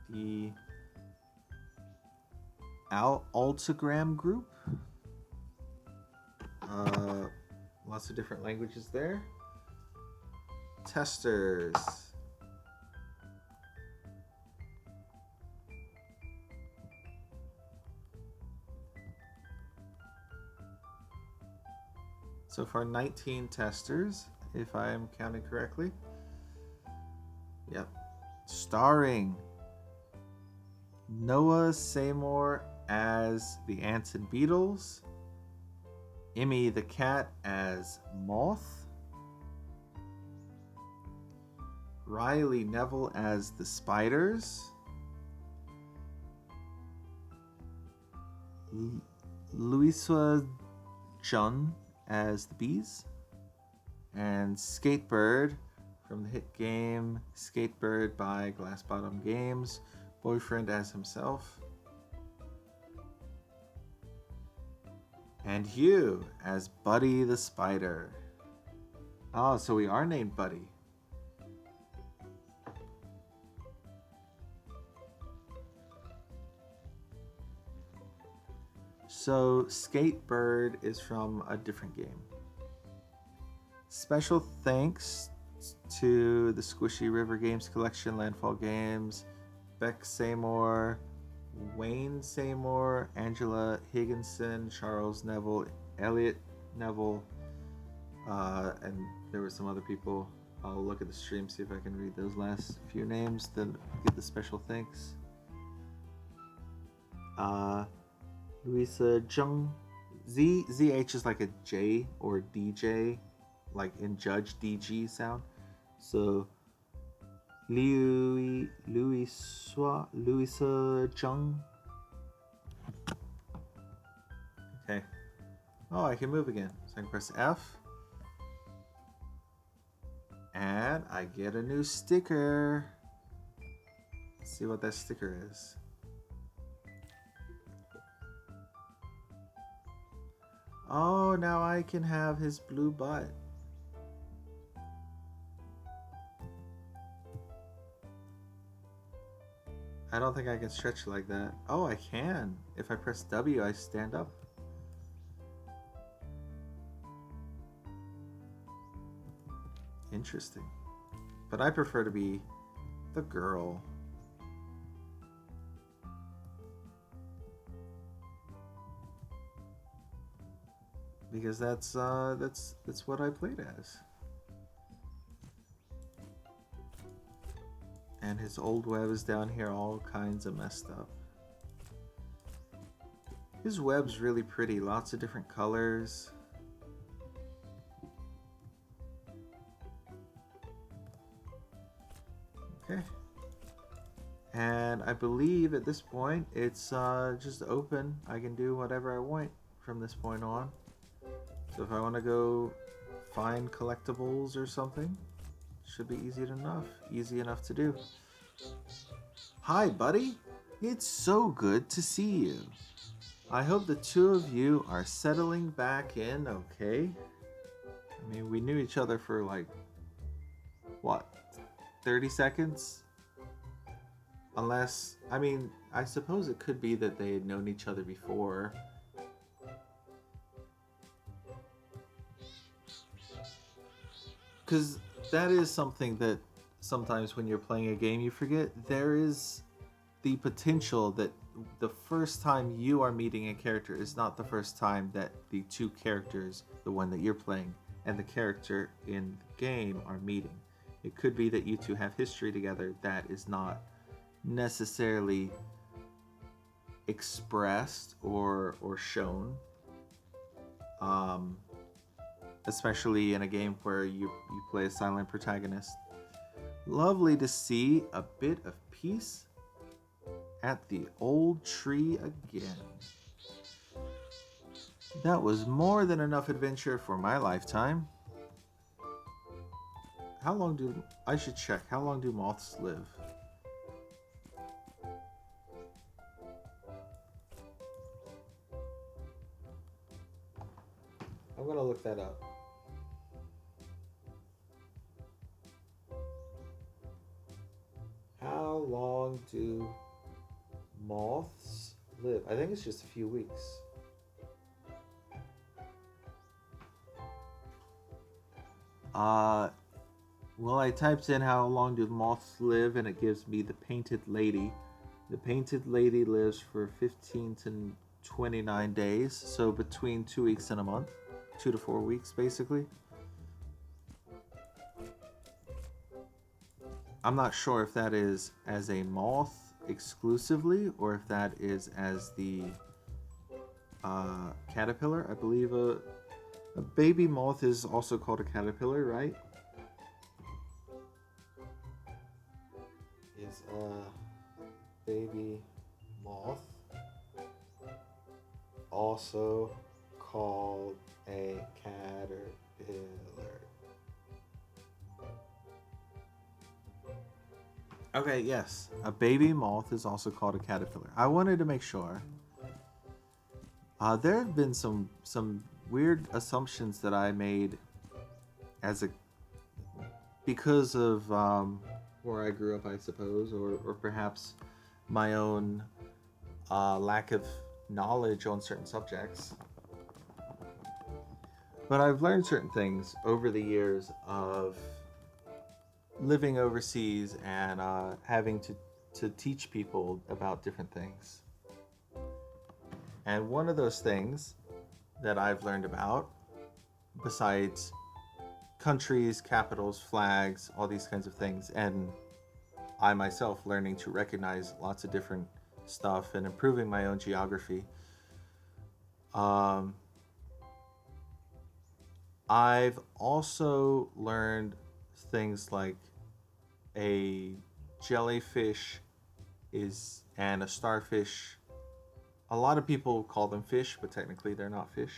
[SPEAKER 1] The Altagram Group. Lots of different languages there. Testers. So far 19 testers, if I am counting correctly. Yep. Starring Noah Seymour as the Ants and Beetles. Emmy the Cat as Moth. Riley Neville as the Spiders. Louisa Jun as the Bees. And Skatebird from the hit game Skatebird by Glass Bottom Games. Boyfriend as himself. And Hugh as Buddy the Spider. Oh, so we are named Buddy. So Skatebird is from a different game. Special thanks to the Squishy River Games Collection, Landfall Games, Beck Seymour, Wayne Seymour, Angela Higginson, Charles Neville, Elliot Neville, and there were some other people. I'll look at the stream, see if I can read those last few names, then get the special thanks. Louisa Jung. ZH is like a J or DJ, like in Judge DG sound. So Louisa Jung. Okay. Oh, I can move again. So I can press F. And I get a new sticker. Let's see what that sticker is. Oh, now I can have his blue butt. I don't think I can stretch like that. Oh, I can. If I press W, I stand up. Interesting. But I prefer to be the girl. Because that's what I played as. And his old web is down here, all kinds of messed up. His web's really pretty, lots of different colors. Okay. And I believe at this point it's just open. I can do whatever I want from this point on. So if I want to go find collectibles or something, should be easy enough to do. Hi, buddy. It's so good to see you. I hope the two of you are settling back in okay. I mean, we knew each other for like, what, 30 seconds? Unless, I mean, I suppose it could be that they had known each other before. Because that is something that sometimes when you're playing a game you forget. There is the potential that the first time you are meeting a character is not the first time that the two characters, the one that you're playing and the character in the game, are meeting. It could be that you two have history together that is not necessarily expressed or shown, um, especially in a game where you play a silent protagonist. Lovely to see a bit of peace at the old tree again. That was more than enough adventure for my lifetime. How long do I should check? How long do moths live? I'm gonna look that up. How long do moths live? I think it's just a few weeks. Uh, well, I typed in how long do moths live, and it gives me the painted lady. The painted lady lives for 15 to 29 days, so between 2 weeks and a month, 2 to 4 weeks, basically. I'm not sure if that is as a moth exclusively or if that is as the caterpillar. I believe a baby moth is also called a caterpillar, right? Is a baby moth also called a caterpillar? Okay, yes. A baby moth is also called a caterpillar. I wanted to make sure. There have been some weird assumptions that I made as a because of where I grew up, I suppose, or perhaps my own lack of knowledge on certain subjects. But I've learned certain things over the years of living overseas and having to teach people about different things. And one of those things that I've learned about, besides countries, capitals, flags, all these kinds of things, and I myself learning to recognize lots of different stuff and improving my own geography, um, I've also learned things like a jellyfish is and a starfish. A lot of people call them fish, but technically they're not fish.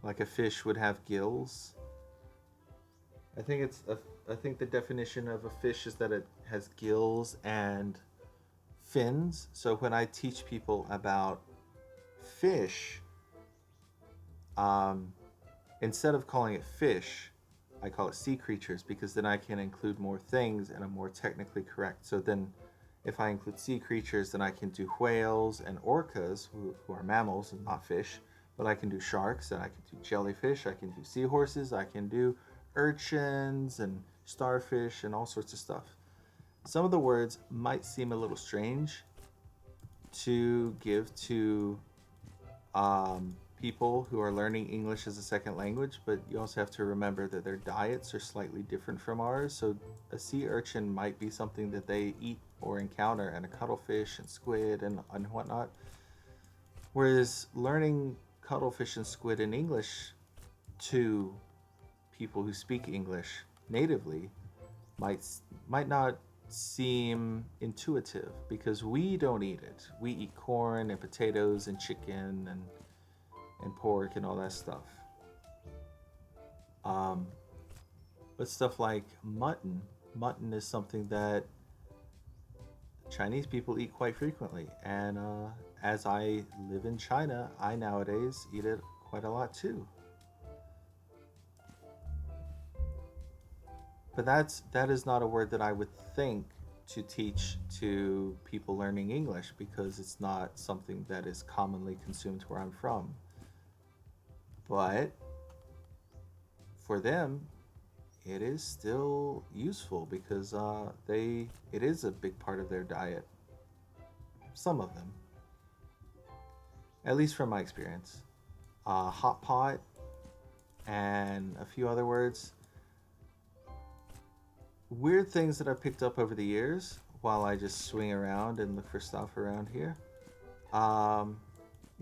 [SPEAKER 1] Like a fish would have gills. I think I think the definition of a fish is that it has gills and fins. So when I teach people about fish, um, instead of calling it fish, I call it sea creatures because then I can include more things and I'm more technically correct. So then if I include sea creatures, then I can do whales and orcas, who are mammals and not fish. But I can do sharks and I can do jellyfish, I can do seahorses, I can do urchins and starfish and all sorts of stuff. Some of the words might seem a little strange to give to people who are learning English as a second language, but you also have to remember that their diets are slightly different from ours. So a sea urchin might be something that they eat or encounter, and a cuttlefish and squid and whatnot. Whereas learning cuttlefish and squid in English to people who speak English natively might might not seem intuitive because we don't eat it. We eat corn and potatoes and chicken and pork and all that stuff. Um, But stuff like mutton, mutton is something that Chinese people eat quite frequently. And as I live in China, I nowadays eat it quite a lot too. But that is not a word that I would think to teach to people learning English because it's not something that is commonly consumed where I'm from. But for them, it is still useful because they it is a big part of their diet. Some of them, at least from my experience. Hot pot and a few other words, weird things that I picked up over the years while I just swing around and look for stuff around here. Um,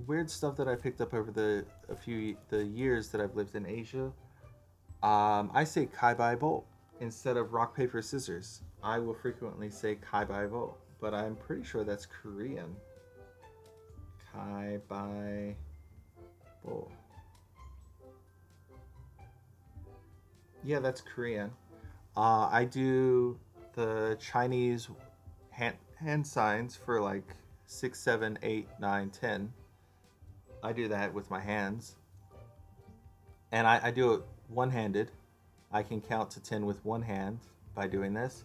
[SPEAKER 1] Weird stuff that I picked up over the years that I've lived in Asia. I say kai bai bo instead of rock paper scissors. I will frequently say kai bai bo, but I'm pretty sure that's Korean. Kai bai bo. Yeah, that's Korean. I do the Chinese hand signs for like 6, 7, 8, 9, 10. I do that with my hands, and I do it one handed. I can count to 10 with one hand by doing this.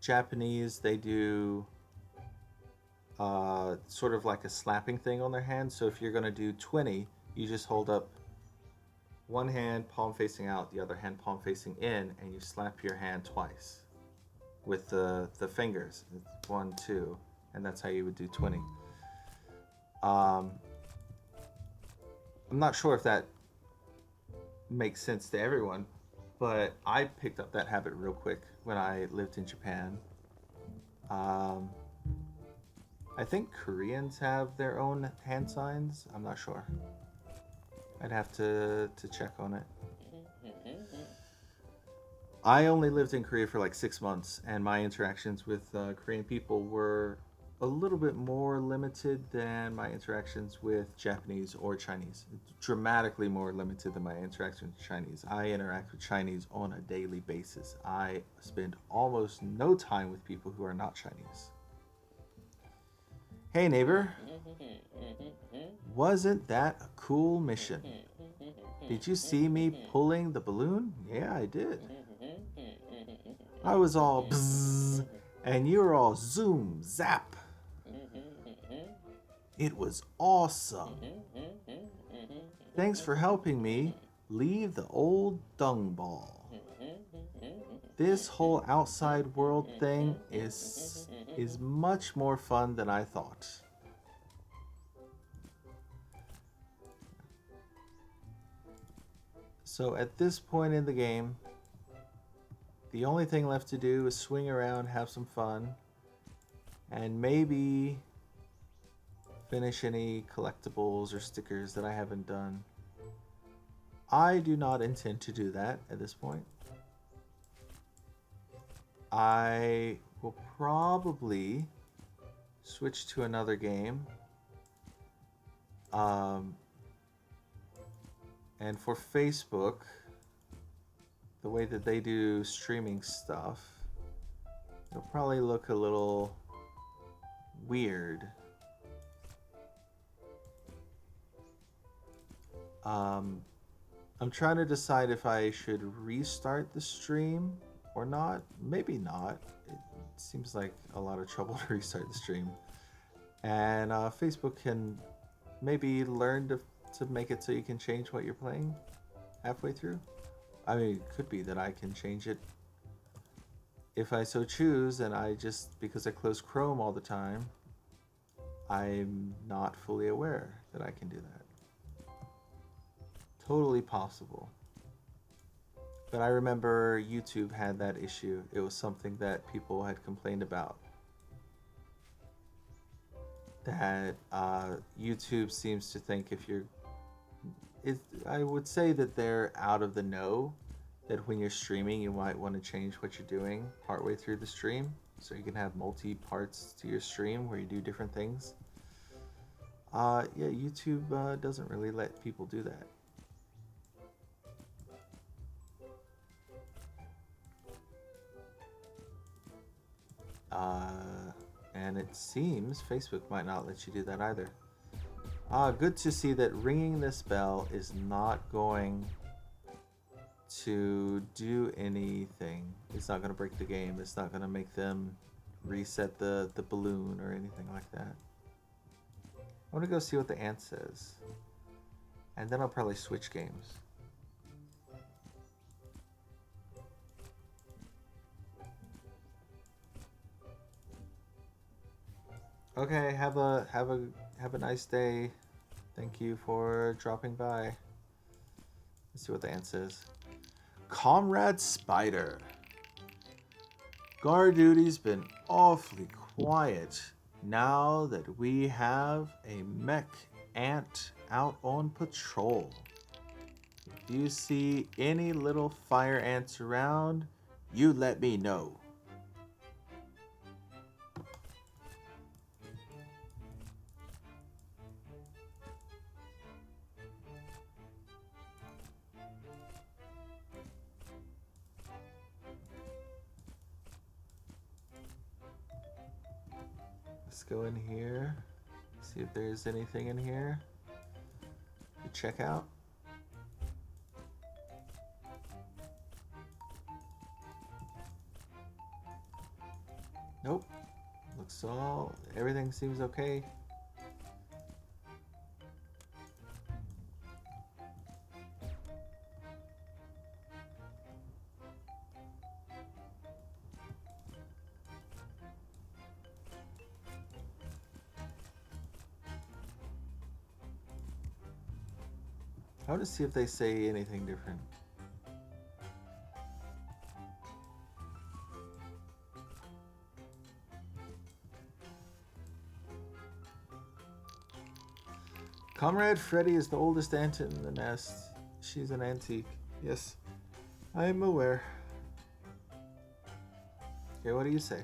[SPEAKER 1] Japanese, they do sort of like a slapping thing on their hand. So if you're going to do 20, you just hold up one hand palm facing out, the other hand palm facing in, and you slap your hand twice with the fingers. It's 1, 2, and that's how you would do 20. Um, I'm not sure if that makes sense to everyone, but I picked up that habit real quick when I lived in Japan. Um, I think Koreans have their own hand signs. I'm not sure. I'd have to check on it. I only lived in Korea for like 6 months, and my interactions with Korean people were a little bit more limited than my interactions with Japanese or Chinese. Dramatically more limited than my interactions with Chinese. I interact with Chinese on a daily basis. I spend almost no time with people who are not Chinese. Hey, neighbor, wasn't that a cool mission? Did you see me pulling the balloon? Yeah, I did. I was all bzzz, and you were all zoom, zap. It was awesome. Thanks for helping me leave the old dung ball. This whole outside world thing is much more fun than I thought. So at this point in the game, the only thing left to do is swing around, have some fun, and maybe finish any collectibles or stickers that I haven't done. I do not intend to do that at this point. I will probably switch to another game. And for Facebook, the way that they do streaming stuff, it'll probably look a little weird. I'm trying to decide if I should restart the stream or not. Maybe not. It seems like a lot of trouble to restart the stream. And Facebook can maybe learn to make it so you can change what you're playing halfway through. I mean, it could be that I can change it if I so choose, and I just, because I close Chrome all the time, I'm not fully aware that I can do that. Totally possible. But I remember YouTube had that issue. It was something that people had complained about. That YouTube seems to think if you're... I would say that they're out of the know. That when you're streaming, you might want to change what you're doing partway through the stream. So you can have multi-parts to your stream where you do different things. Yeah, YouTube doesn't really let people do that. And it seems Facebook might not let you do that either. Good to see that ringing this bell is not going to do anything. It's not going to break the game. It's not going to make them reset the balloon or anything like that. I want to go see what the ant says. And then I'll probably switch games. Okay, have a nice day. Thank you for dropping by. Let's see what the ant says. Comrade Spider. Guard duty's been awfully quiet now that we have a mech ant out on patrol. If you see any little fire ants around, you let me know. Let's go in here, see if there's anything in here to check out. Nope. Everything seems okay. I want to see if they say anything different. Comrade Freddy is the oldest ant in the nest. She's an antique. Yes, I am aware. Okay, what do you say?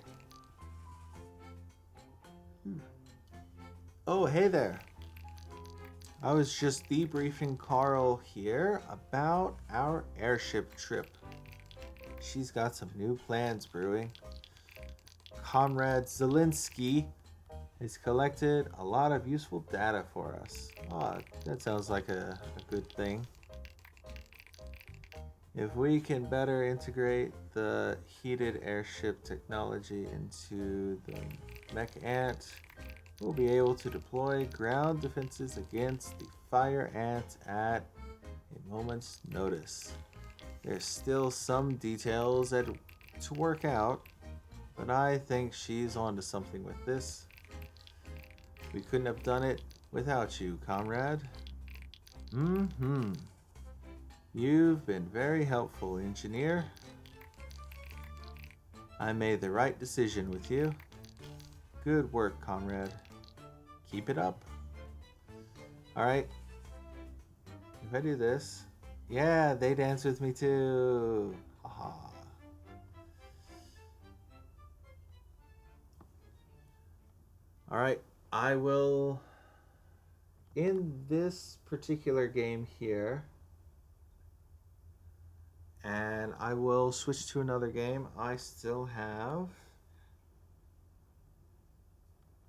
[SPEAKER 1] Oh, hey there. I was just debriefing Carl here about our airship trip. She's got some new plans brewing. Comrade Zelensky has collected a lot of useful data for us. Oh, that sounds like a good thing. If we can better integrate the heated airship technology into the mech ant, we'll be able to deploy ground defenses against the fire ant at a moment's notice. There's still some details to work out, but I think she's onto something with this. We couldn't have done it without you, comrade. You've been very helpful, engineer. I made the right decision with you. Good work, comrade. Keep it up. Alright. If I do this... Yeah, they dance with me too. Haha. Alright, I will... In this particular game here... And I will switch to another game. I still have...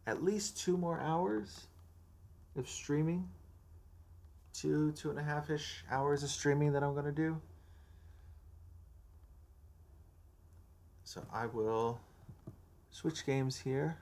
[SPEAKER 1] at least 2 more hours of streaming. 2.5-ish hours of streaming that I'm going to do. So I will switch games here.